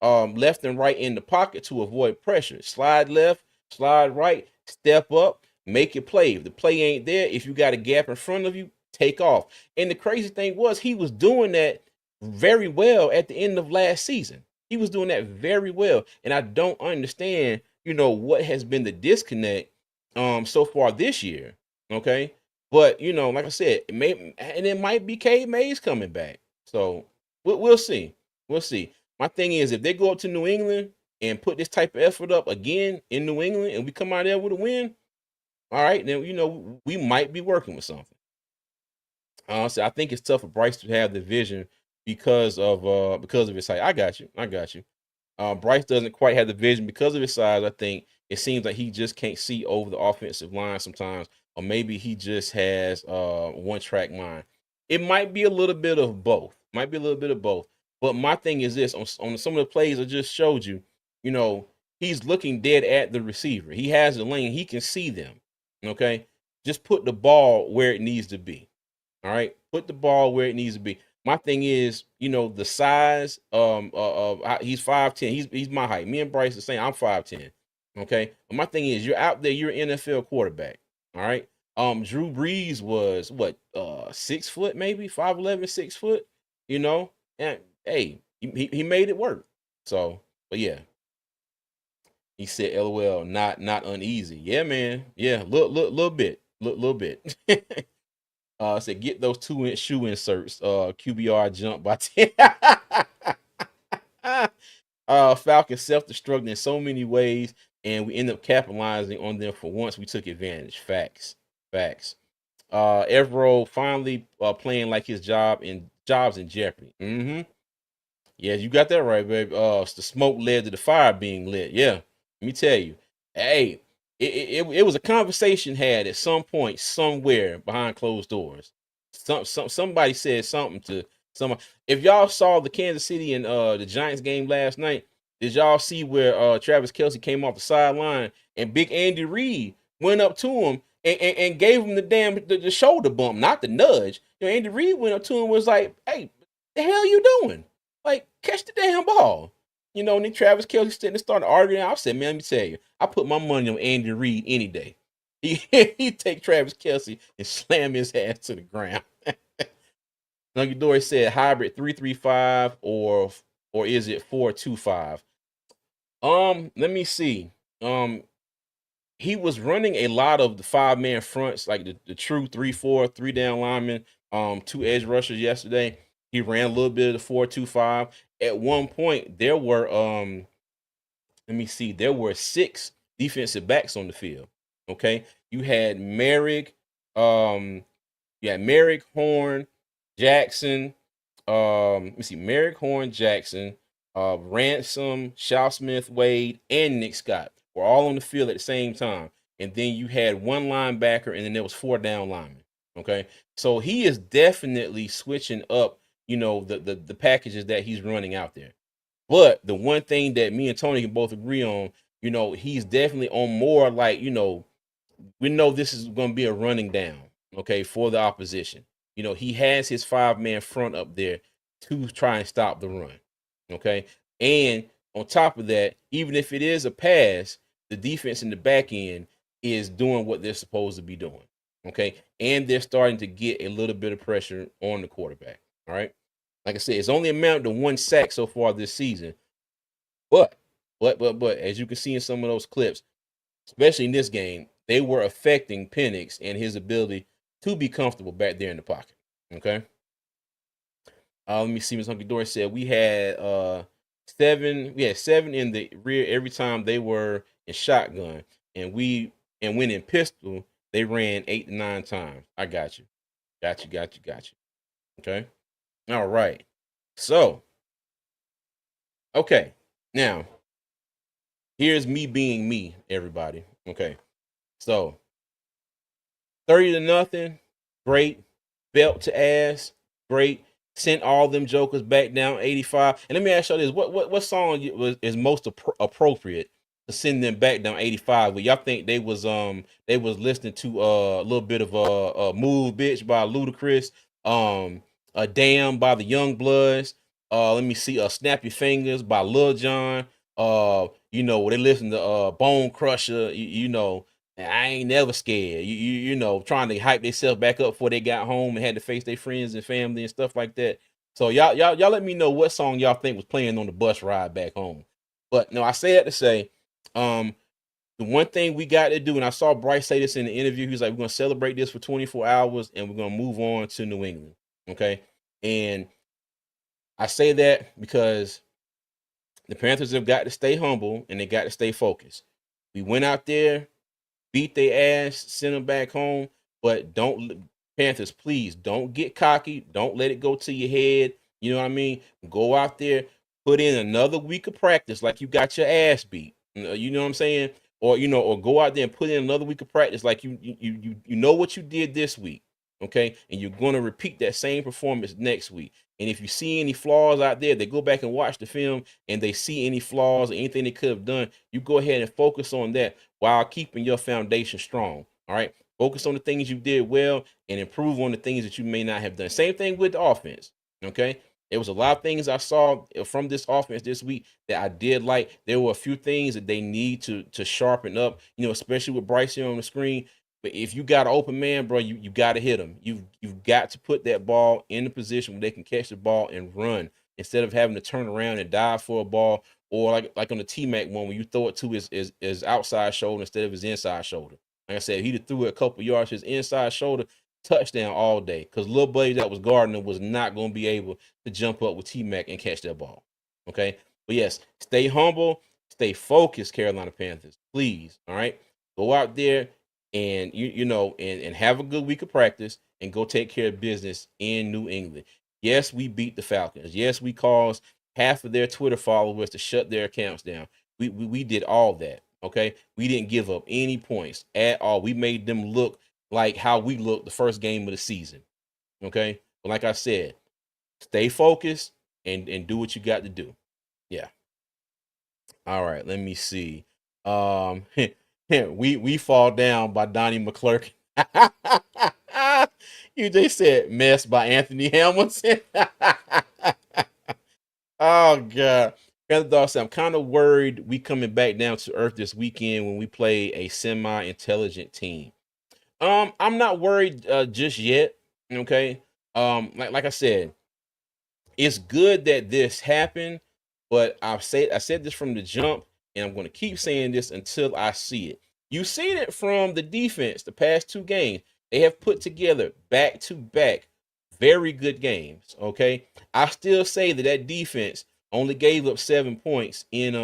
left and right in the pocket to avoid pressure. Slide left, slide right, step up, make your play. If the play ain't there, if you got a gap in front of you, take off. And the crazy thing was he was doing that very well at the end of last season. He was doing that very well. And I don't understand, what has been the disconnect so far this year. Okay. But like I said, it might be Cade Mays coming back. So we'll see. We'll see. My thing is, if they go up to New England and put this type of effort up again in New England and we come out there with a win, all right, then we might be working with something. Honestly, I think it's tough for Bryce to have the vision because of his height. I got you. I got you. Bryce doesn't quite have the vision because of his size. I think it seems like he just can't see over the offensive line sometimes, or maybe he just has one track mind. It might be a little bit of both. Might be a little bit of both. But my thing is this: on some of the plays I just showed you, you know, he's looking dead at the receiver. He has the lane. He can see them. Okay, just put the ball where it needs to be. All right, put the ball where it needs to be. My thing is, the size. He's 5'10". He's my height. Me and Bryce are saying I'm 5'10". Okay, but my thing is, you're out there. You're an NFL quarterback. All right. Drew Brees was what 6 foot, maybe 5'11", 6 foot. And hey, he made it work. So, but yeah, he said, "LOL, not uneasy." Yeah, man. Yeah, little bit, little bit. Said get those 2-inch shoe inserts. QBR jump by 10. Falcons self-destructing in so many ways, and we end up capitalizing on them for once we took advantage. Facts. Facts. Evero finally playing like his job's in jeopardy. Mm-hmm. Yeah, you got that right, baby. The smoke led to the fire being lit. Yeah, let me tell you. Hey, it was a conversation had at some point somewhere behind closed doors. Somebody said something to someone. If y'all saw the Kansas City and the Giants game last night, did y'all see where Travis Kelce came off the sideline and Big Andy Reid went up to him and gave him the shoulder bump, not the nudge. Andy Reid went up to him and was like, "Hey, the hell you doing? Like, catch the damn ball." And then Travis Kelce sitting and started arguing. I said, "Man, let me tell you, I put my money on Andy Reid any day. He'd take Travis Kelce and slam his ass to the ground." Nuggy Dory said hybrid 3-3-5 or is it 4-2-5? Let me see. He was running a lot of the 5-man fronts, like the true 3-4, 3 down linemen, 2 edge rushers yesterday. He ran a little bit of the 4-2-5. At one point, there were let me see, there were 6 defensive backs on the field. Okay. You had Merrick, Horn, Jackson, let me see, Merrick, Horn, Jackson, Ransom, Shaw Smith, Wade, and Nick Scott were all on the field at the same time. And then you had one linebacker, and then there was 4 down linemen. Okay. So he is definitely switching up, the packages that he's running out there. But the one thing that me and Tony can both agree on, he's definitely on more like, we know this is going to be a running down, okay, for the opposition. He has his 5-man front up there to try and stop the run, okay? And on top of that, even if it is a pass, the defense in the back end is doing what they're supposed to be doing, okay? And they're starting to get a little bit of pressure on the quarterback, all right? Like I said, it's only amounted to 1 sack so far this season, but as you can see in some of those clips, especially in this game, they were affecting Penix and his ability to be comfortable back there in the pocket. Okay. Let me see. Ms. Hunky Dory said we had 7. We had 7 in the rear every time they were in shotgun, and when in pistol they ran 8 to 9 times. I got you. Got you. Okay. All right. So, okay. Now, here's me being me, everybody. Okay. So 30-0, great. Belt to ass, great. Sent all them jokers back down 85. And let me ask y'all this: what song is most appropriate to send them back down 85? Well, y'all think they was listening to a little bit of a "Move Bitch" by Ludacris, a "Damn" by the Young Bloods. Let me see, "Snap Your Fingers" by Lil Jon. They listen to Bone Crusher. I ain't never scared. Trying to hype themselves back up before they got home and had to face their friends and family and stuff like that. So y'all let me know what song y'all think was playing on the bus ride back home. But no, I say that to say, the one thing we got to do, and I saw Bryce say this in the interview, he's like, we're gonna celebrate this for 24 hours and we're gonna move on to New England. Okay. And I say that because the Panthers have got to stay humble and they got to stay focused. We went out there, beat their ass, send them back home, but don't Panthers, please don't get cocky. Don't let it go to your head. You know what I mean? Go out there, put in another week of practice like you got your ass beat. You know what I'm saying? Or or go out there and put in another week of practice like you know what you did this week. Okay, and you're going to repeat that same performance next week. And if you see any flaws out there, they go back and watch the film and they see any flaws or anything they could have done, you go ahead and focus on that while keeping your foundation strong. All right. Focus on the things you did well and improve on the things that you may not have done. Same thing with the offense. Okay. There was a lot of things I saw from this offense this week that I did like. There were a few things that they need to sharpen up, especially with Bryce here on the screen. But if you got an open man, bro, you got to hit him. You've got to put that ball in the position where they can catch the ball and run instead of having to turn around and dive for a ball, or like on the T-Mac one when you throw it to his outside shoulder instead of his inside shoulder. Like I said, he'd have threw it a couple yards his inside shoulder, touchdown all day. Because little buddy that was guarding him was not going to be able to jump up with T-Mac and catch that ball. Okay? But yes, stay humble, stay focused, Carolina Panthers. Please, all right? Go out there and and have a good week of practice and go take care of business in New England. Yes, we beat the Falcons. Yes, we caused half of their Twitter followers to shut their accounts down. We did all that. Okay, we didn't give up any points at all. We made them look like how we looked the first game of the season. Okay, but like I said, stay focused and do what you got to do. Yeah. All right, let me see. We fall down by Donnie McClurkin. You just said mess by Anthony Hamilton. Oh God. Panther Dog said, I'm kind of worried we coming back down to earth this weekend when we play a semi-intelligent team. I'm not worried just yet. Okay. Like I said, it's good that this happened, but I said this from the jump, and I'm going to keep saying this until I see it. You've seen it from the defense the past two games. They have put together back to back very good games. Okay, I still say that defense only gave up 7 points in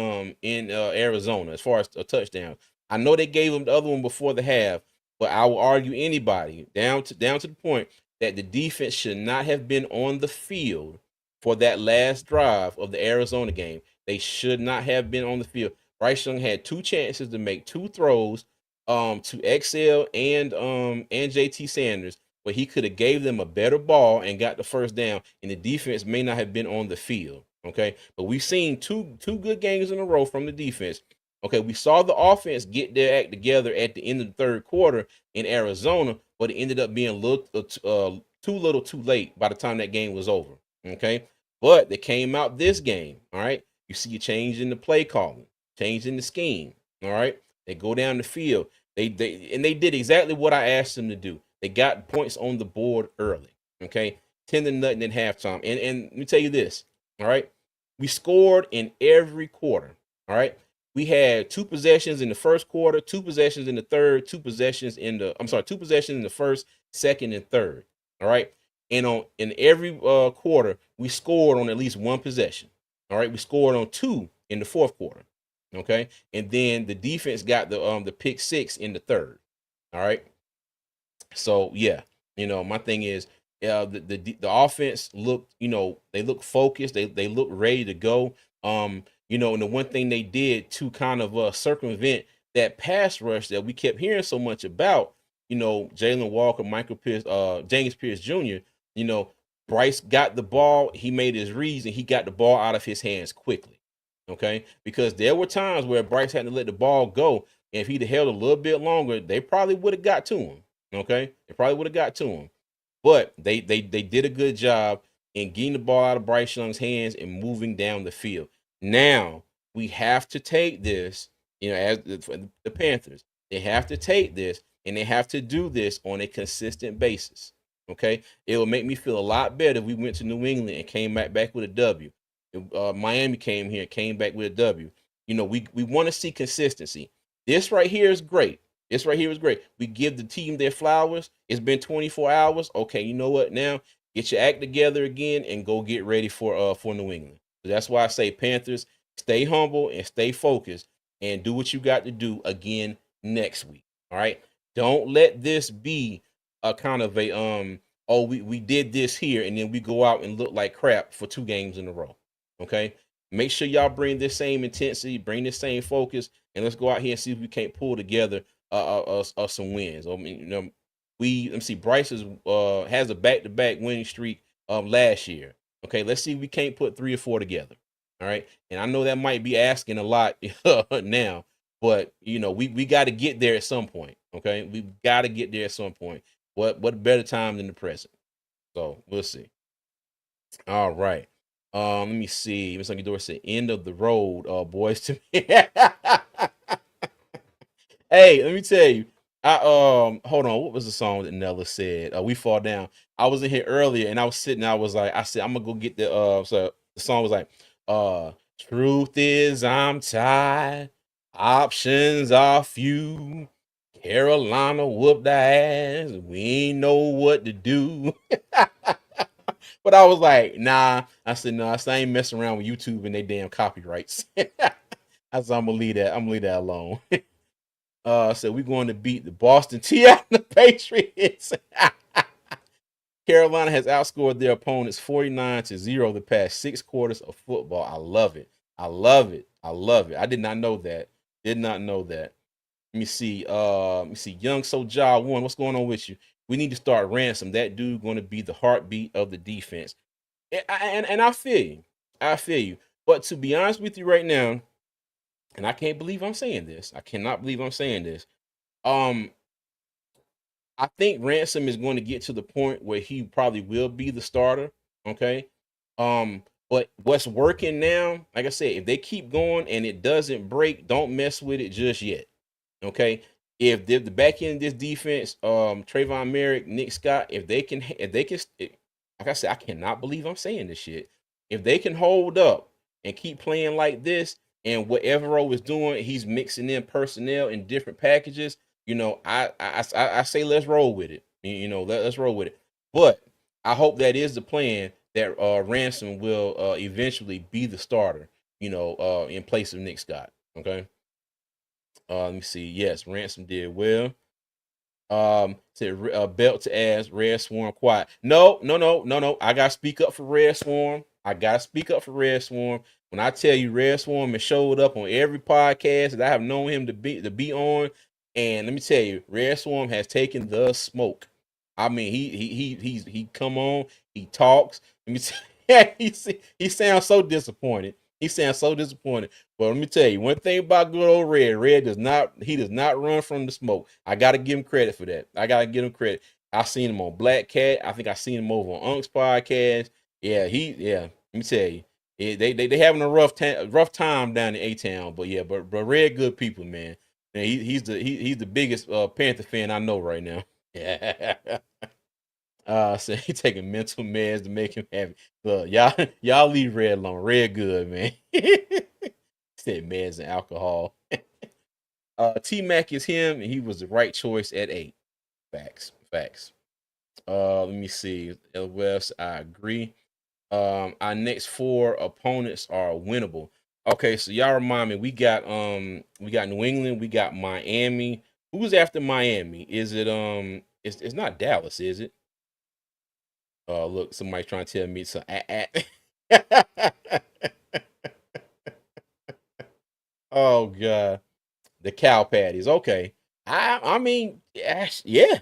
Arizona as far as a touchdown. I know they gave them the other one before the half, but I will argue anybody down to the point that the defense should not have been on the field for that last drive of the Arizona game. They should not have been on the field. Bryce Young had two chances to make two throws to XL and JT Sanders, but he could have gave them a better ball and got the first down, and the defense may not have been on the field. Okay, but we've seen two good games in a row from the defense. Okay, we saw the offense get their act together at the end of the third quarter in Arizona, but it ended up being too little too late by the time that game was over. Okay, but they came out this game. All right, you see a change in the play calling, change in the scheme. All right, they go down the field. They did exactly what I asked them to do. They got points on the board early. Okay, 10-0 at halftime. And let me tell you this. All right, we scored in every quarter. All right, we had two possessions in the first quarter, two possessions in the third, two possessions in the first, second, and third. All right, and in every quarter we scored on at least one possession. All right, we scored on two in the fourth quarter. Okay, and then the defense got the pick six in the third. All right, so yeah, my thing is, the offense looked, they look focused, they look ready to go. And the one thing they did to kind of circumvent that pass rush that we kept hearing so much about, Jalen Walker, Michael Pierce, James Pierce Jr., Bryce got the ball, he made his reads, and he got the ball out of his hands quickly. Okay, because there were times where Bryce had to let the ball go, and if he'd held a little bit longer, they probably would have got to him. Okay, they probably would have got to him, but they did a good job in getting the ball out of Bryce Young's hands and moving down the field. Now we have to take this, as the Panthers, they have to take this and they have to do this on a consistent basis. Okay, it will make me feel a lot better if we went to New England and came back with a W. Miami came here, came back with a W. We want to see consistency. This right here is great. This right here is great. We give the team their flowers. It's been 24 hours. Okay, you know what? Now get your act together again and go get ready for New England. So that's why I say, Panthers, stay humble and stay focused and do what you got to do again next week. All right. Don't let this be a kind of a oh, we did this here and then we go out and look like crap for 2 games in a row. Okay, make sure y'all bring this same intensity, bring this same focus, and let's go out here and see if we can't pull together some wins. I mean, let me see. Bryce has a back-to-back winning streak last year. Okay, let's see if we can't put 3 or 4 together. All right, and I know that might be asking a lot now, but we got to get there at some point. Okay, we got to get there at some point. What better time than the present? So we'll see. All right. Let me see. Miss Uncle Doris said, "End of the road, boys." To me. Hey, let me tell you. I hold on. What was the song that Nella said? We fall down. I was in here earlier and I was sitting. I said, I'm gonna go get the. So the song was like, "Truth is, I'm tired. Options are few. Carolina whooped the ass. We ain't know what to do." But I was like, nah. I said, no, I ain't messing around with YouTube and they damn copyrights. I said, I'm gonna leave that. I'm gonna leave that alone. So we're going to beat the Boston Tea and the Patriots. Carolina has outscored their opponents 49-0 the past 6 quarters of football. I love it. I love it. I love it. I did not know that. Did not know that. Let me see. Young Soja one. What's going on with you? We need to start Ransom. That dude going to be the heartbeat of the defense. And I feel you. I feel you. But to be honest with you right now, and I can't believe I'm saying this. I cannot believe I'm saying this. Um, I think Ransom is going to get to the point where he probably will be the starter. Okay. But what's working now, like I said, if they keep going and it doesn't break, don't mess with it just yet. Okay. If the back end of this defense, Trayvon Merrick, Nick Scott, if they can, like I said, I cannot believe I'm saying this shit. If they can hold up and keep playing like this, and what Evero is doing, he's mixing in personnel in different packages. I say let's roll with it. Let's roll with it. But I hope that is the plan, that Ransom will eventually be the starter. In place of Nick Scott. Okay. Let me see. Yes, Ransom did well. Said belt to ass, Red Swarm quiet. No. I gotta speak up for Red Swarm. When I tell you Red Swarm has showed up on every podcast that I have known him to be on, and let me tell you, Red Swarm has taken the smoke. I mean, he come on, he talks. Let me tell you, he sounds so disappointed. But let me tell you one thing about good old Red. Red does not run from the smoke. I gotta give him credit for that. I seen him on Black Cat. I think I seen him over on Unc's podcast. Yeah. Let me tell you, they having a rough time down in A-Town. But yeah, but Red good people, man. Man, he's the biggest Panther fan I know right now. Yeah. So he taking mental meds to make him happy. Look, y'all leave Red alone. Red good, man. Said meds and alcohol. T-Mac is him, and he was the right choice at 8. Facts. Let me see. West, I agree. Our next 4 opponents are winnable. Okay, so y'all remind me, we got New England, we got Miami. Who's after Miami? Is it it's not Dallas, is it? Look, somebody trying to tell me some Oh god. The cow patties. Okay. I mean, yeah.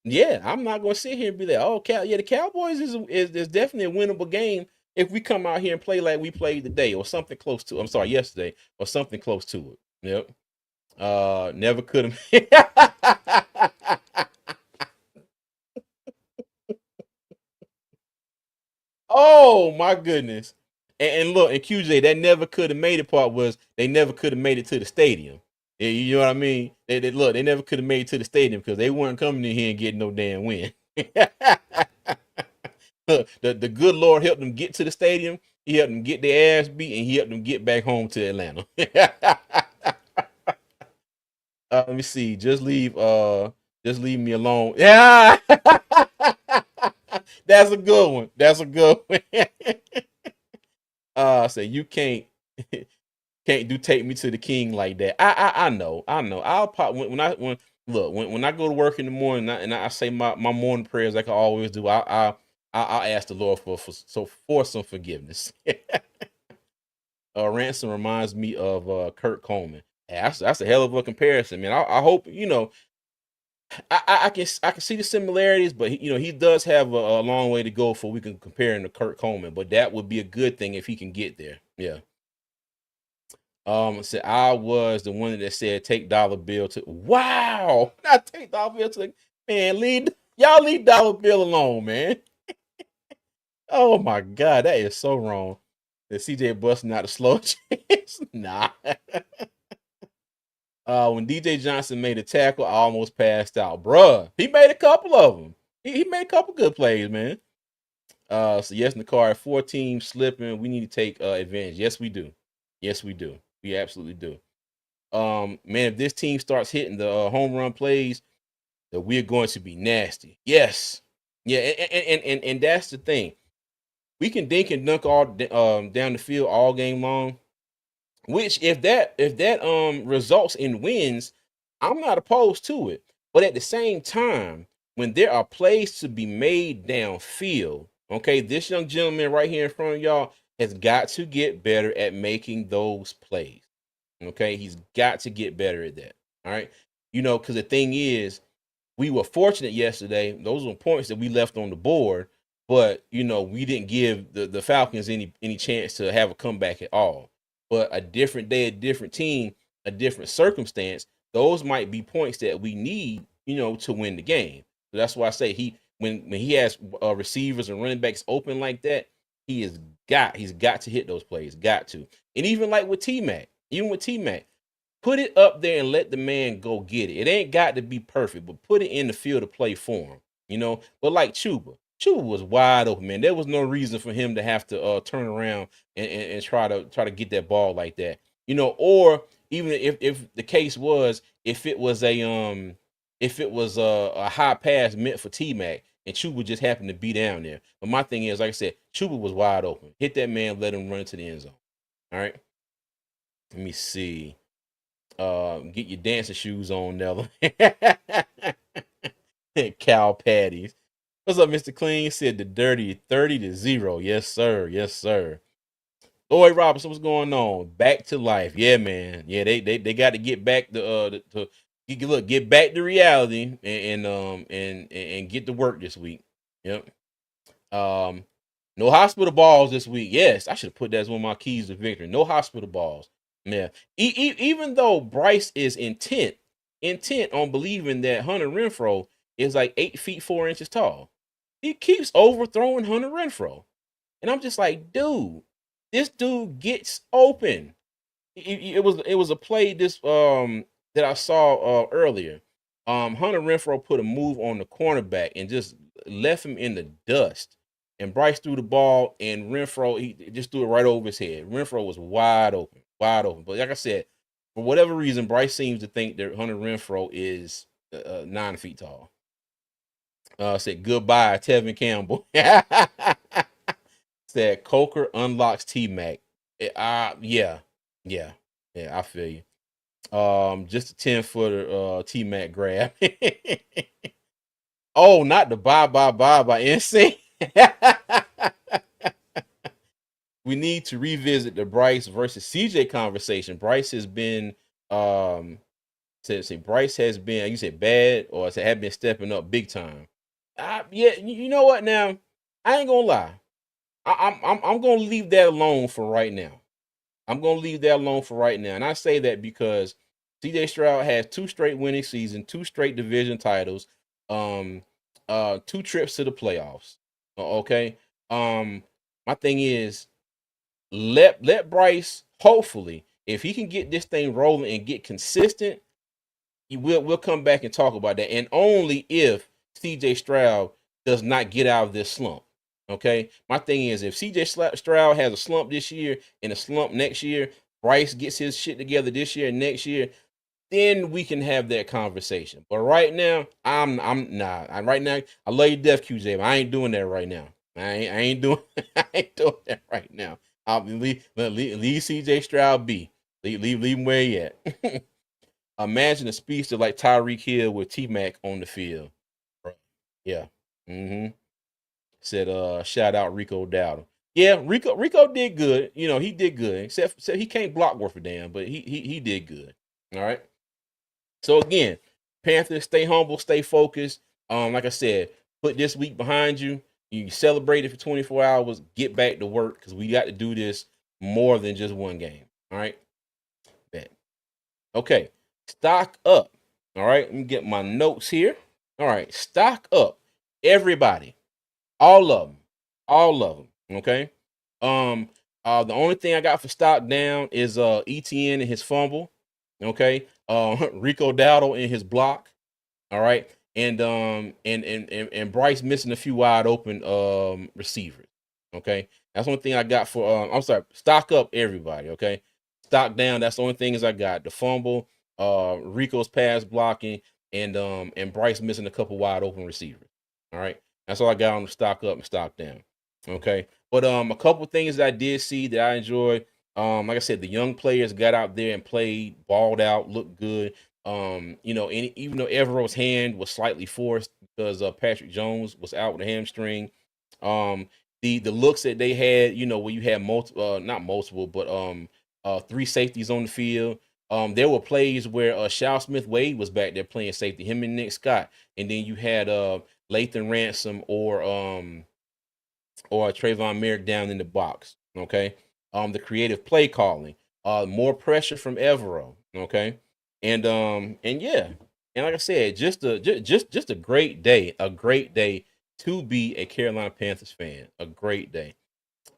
Yeah, I'm not gonna sit here and be like, oh, the Cowboys is definitely a winnable game if we come out here and play like we played today or something close to. I'm sorry, yesterday or something close to it. Yep. Never could have. Oh my goodness. And look, and QJ, that never could have made it part was they never could have made it to the stadium. Yeah, you know what I mean? They never could have made it to the stadium because they weren't coming in here and getting no damn win. The good Lord helped them get to the stadium. He helped them get their ass beat, and he helped them get back home to Atlanta. Let me see. Just leave me alone. Yeah. That's a good one. So you can't do take me to the king like that. I know. I'll pop when look, when I go to work in the morning and I say my morning prayers like I always do, I ask the Lord for some forgiveness. Ransom reminds me of Kurt Coleman. That's a hell of a comparison, man. I hope I can see the similarities, but he does have a long way to go before we can compare him to Kurt Coleman. But that would be a good thing if he can get there. Yeah. So I was the one that said take Dollar Bill to wow, not take Dollar Bill to man, leave Dollar Bill alone, man. Oh my god, that is so wrong. The CJ busting out the slow chance. Nah. When DJ Johnson made a tackle, I almost passed out. Bruh, he made a couple of them. He made a couple good plays, man. So yes, in the car, 4 teams slipping. We need to take advantage. Yes, we do. Yes, we do. We absolutely do. Man, if this team starts hitting the home run plays, that we're going to be nasty. Yes. Yeah, and that's the thing. We can dink and dunk all down the field all game long. Which if that results in wins, I'm not opposed to it. But at the same time, when there are plays to be made downfield, okay, this young gentleman right here in front of y'all has got to get better at making those plays. Okay, he's got to get better at that. All right, because the thing is, we were fortunate yesterday. Those were points that we left on the board, but we didn't give the Falcons any chance to have a comeback at all. But a different day, a different team, a different circumstance, those might be points that we need, to win the game. So that's why I say when he has receivers and running backs open like that, he's got to hit those plays, got to. And even like with T-Mac, put it up there and let the man go get it. It ain't got to be perfect, but put it in the field to play for him, But like Chuba was wide open, man. There was no reason for him to have to turn around and try to get that ball like that, Or even if the case was if it was a high pass meant for T-Mac and Chuba just happened to be down there. But my thing is, like I said, Chuba was wide open. Hit that man, let him run into the end zone. All right. Let me see. Get your dancing shoes on, Nella. Cow patties. What's up, Mr. Clean? Said the dirty 30-0. Yes, sir. Yes, sir. Lloyd Robinson, what's going on? Back to life. Yeah, man. Yeah, they got to get back get back to reality and get to work this week. Yep. No hospital balls this week. Yes, I should have put that as one of my keys to victory. No hospital balls. Yeah. Even though Bryce is intent on believing that Hunter Renfrow is like 8 feet 4 inches tall, he keeps overthrowing Hunter Renfrow, and I'm just like, dude, this dude gets open. It was a play that I saw earlier. Hunter Renfrow put a move on the cornerback and just left him in the dust. And Bryce threw the ball, and Renfrow he just threw it right over his head. Renfrow was wide open. But like I said, for whatever reason, Bryce seems to think that Hunter Renfrow is 9 feet tall. Said goodbye, Tevin Campbell. Said Coker unlocks T-Mac. Yeah, I feel you. Just a 10-footer T-Mac grab. Oh, not the bye by NC. We need to revisit the Bryce versus CJ conversation. Bryce has been Bryce has been, you said bad, or have been stepping up big time. Yeah, you know what now? I ain't gonna lie. I'm gonna leave that alone for right now. And I say that because CJ Stroud has 2 straight winning seasons, 2 straight division titles, 2 trips to the playoffs. Okay. My thing is let Bryce, hopefully, if he can get this thing rolling and get consistent, we'll come back and talk about that. And only if CJ Stroud does not get out of this slump. Okay. My thing is, if CJ Stroud has a slump this year and a slump next year, Bryce gets his shit together this year and next year, then we can have that conversation. But right now, I'm nah. Right now, I love you, Def QJ, but I ain't doing that right now. I ain't doing that right now. I'll leave CJ Stroud be. Leave him where he at. Imagine a speedster like Tyreek Hill with T Mac on the field. Yeah. Mm-hmm. Said shout out Rico Dowdle. Yeah, Rico did good. You know, he did good. Except he can't block worth a damn, but he did good. All right. So again, Panthers, stay humble, stay focused. Like I said, put this week behind you. You celebrate it for 24 hours, get back to work because we got to do this more than just one game. All right. Bet. Okay. Stock up. All right. Let me get my notes here. All right. Stock up. Everybody. All of them. All of them. Okay. Um, the only thing I got for stock down is ETN and his fumble. Okay. Rico Dowdle in his block. All right. And Bryce missing a few wide open receivers. Okay. That's the only thing I got for I'm sorry, stock up everybody, okay? Stock down, that's the only things I got. The fumble, Rico's pass blocking, and Bryce missing a couple wide open receivers. All right. That's all I got on the stock up and stock down. Okay. But a couple things that I did see that I enjoyed. Like I said, the young players got out there and played, balled out, looked good. You know, and even though Evero's hand was slightly forced because Patrick Jones was out with a hamstring, the looks that they had, you know, where you had multiple, not multiple, but three safeties on the field. There were plays where Shao Smith Wade was back there playing safety, him and Nick Scott, and then you had Lathan Ransom or Trayvon Merrick down in the box. Okay. The creative play calling, more pressure from Evero. Okay. And yeah. And like I said, just a great day, to be a Carolina Panthers fan. A great day.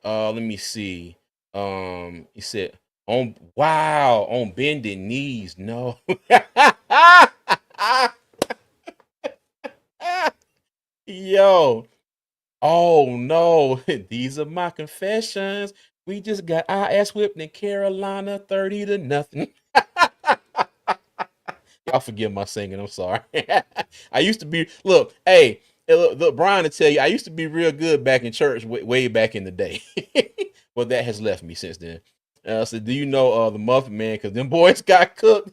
Let me see. He said on bended knees. No. Yo, oh no, these are my confessions. We just got our ass whipped in Carolina 30-0. Y'all forgive my singing. I'm sorry. I used to be look, Brian to tell you, I used to be real good back in church way back in the day. Well, that has left me since then. So do you know the Muffin Man? Because them boys got cooked.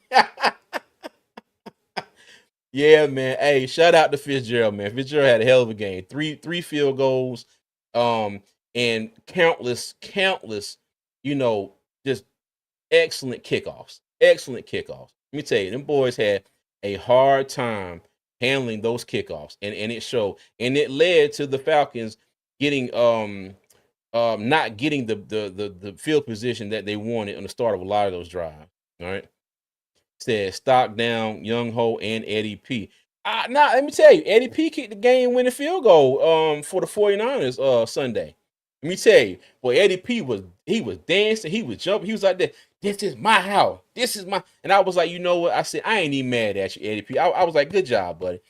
Yeah, man. Hey, shout out to Fitzgerald, man. Fitzgerald had a hell of a game. Three field goals, and countless, you know, just excellent kickoffs. Excellent kickoffs. Let me tell you, them boys had a hard time handling those kickoffs, and it showed. And it led to the Falcons getting not getting the field position that they wanted on the start of a lot of those drives. All right. Said stock down, Young Ho and Eddie P. Now let me tell you, Eddie P kicked the game winning field goal for the 49ers Sunday. Let me tell you, boy, Eddie P was dancing, he was jumping, he was like that. This is my house. This is my, and I was like, you know what? I said, I ain't even mad at you, Eddie P. I was like, good job, buddy.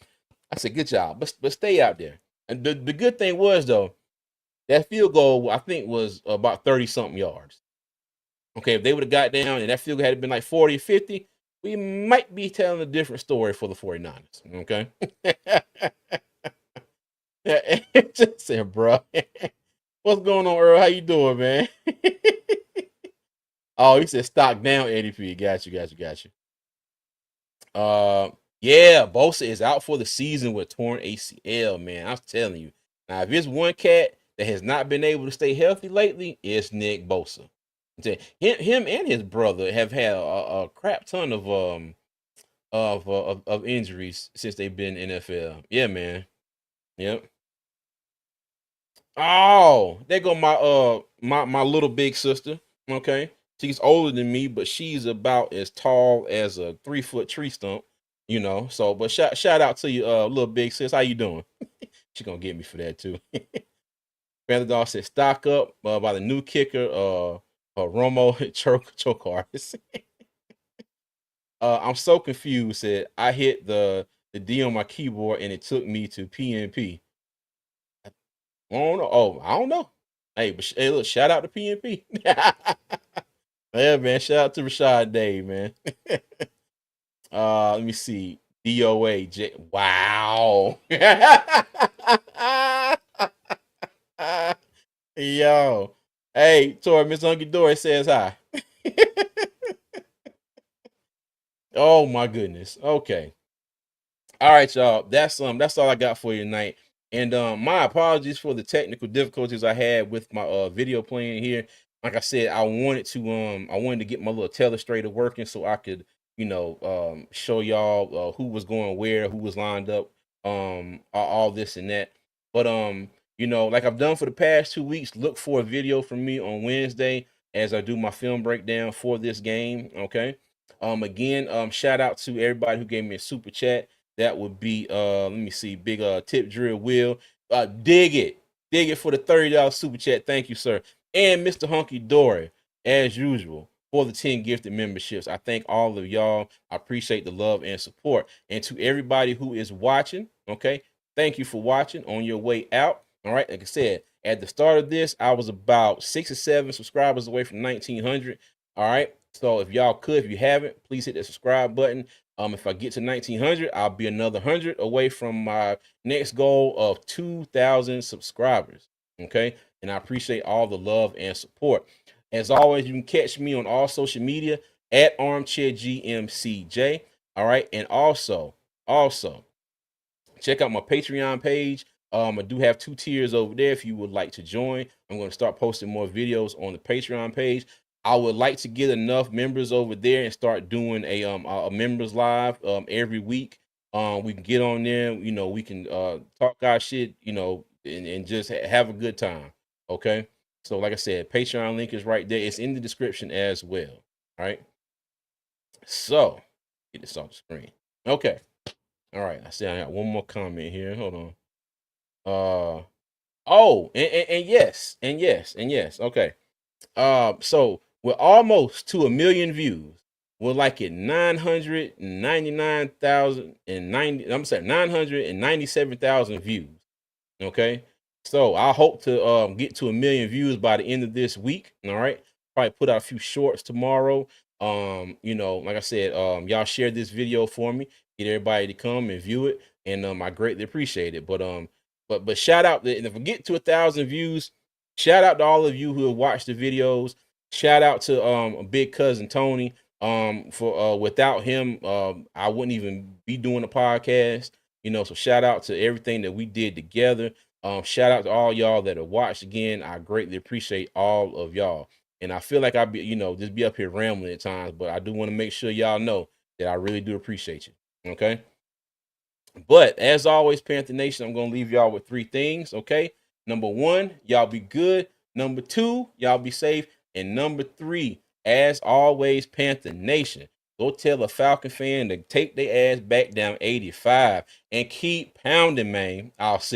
I said, good job, but stay out there. And the good thing was though, that field goal I think was about 30 something yards. Okay, if they would have got down and that field goal had been like 40 or 50, we might be telling a different story for the 49ers. Okay. Just saying, bro. What's going on, Earl? How you doing, man? Oh, he said stock down, Eddie P. Got you. Yeah, Bosa is out for the season with torn ACL, man. I'm telling you. Now, if it's one cat that has not been able to stay healthy lately, it's Nick Bosa. Him and his brother have had a crap ton of injuries since they've been in NFL. Yeah, man. Yep. Oh, there go my little big sister. Okay. She's older than me, but she's about as tall as a 3-foot tree stump, you know. So but shout out to you, little big sis. How you doing? She gonna get me for that too. Panther Dog said stock up by the new kicker, Romo choke artist. I'm so confused. Said I hit the D on my keyboard and it took me to PNP. I don't know. Oh, I don't know. Hey, but hey, look, shout out to PNP. Yeah, man. Shout out to Rashad Day, man. Let me see. DOA. Wow. Yo. Hey, Tori, Miss Hunky Dory says hi. Oh my goodness. Okay. All right, y'all. That's all I got for you tonight. And my apologies for the technical difficulties I had with my video playing here. Like I said, I wanted to get my little telestrator working so I could, show y'all who was going where, who was lined up, all this and that. But like I've done for the past 2 weeks, look for a video from me on Wednesday as I do my film breakdown for this game. Okay. Again, shout out to everybody who gave me a super chat. That would be let me see, big tip drill Will. Dig it. Dig it for the $30 super chat. Thank you, sir. And Mr. Hunky Dory, as usual, for the 10 gifted memberships. I thank all of y'all. I appreciate the love and support. And to everybody who is watching, okay, thank you for watching on your way out. All right, like I said, at the start of this, I was about 6 or 7 subscribers away from 1,900. All right. So if y'all could, if you haven't, please hit the subscribe button. If I get to 1,900, I'll be another 100 away from my next goal of 2,000 subscribers. Okay. And I appreciate all the love and support. As always, you can catch me on all social media at ArmchairGMCJ. All right. And also, check out my Patreon page. I do have 2 tiers over there if you would like to join. I'm going to start posting more videos on the Patreon page. I would like to get enough members over there and start doing a members live every week. We can get on there, we can talk our shit, and just have a good time. Okay. So like I said, Patreon link is right there. It's in the description as well. All right. So get this off the screen. Okay. All right. I see I got one more comment here. Hold on. Oh, and yes, and yes, and yes. Okay. So we're almost to 1 million views. We're like at 999,090. I'm sorry, 997,000 views. Okay. So I hope to get to 1 million views by the end of this week. All right. Probably put out a few shorts tomorrow. Like I said, y'all share this video for me, get everybody to come and view it. And I greatly appreciate it. But shout out and if we get to 1,000 views, shout out to all of you who have watched the videos. Shout out to big cousin Tony. For without him, I wouldn't even be doing a podcast. So shout out to everything that we did together. Shout out to all y'all that have watched again. I greatly appreciate all of y'all. And I feel like I be, just be up here rambling at times, but I do want to make sure y'all know that I really do appreciate you. Okay. But as always, Panther Nation, I'm going to leave y'all with 3 things. Okay. Number 1, y'all be good. Number 2, y'all be safe. And number 3, as always, Panther Nation, go tell a Falcon fan to take their ass back down 85 and keep pounding, man. I'll see you.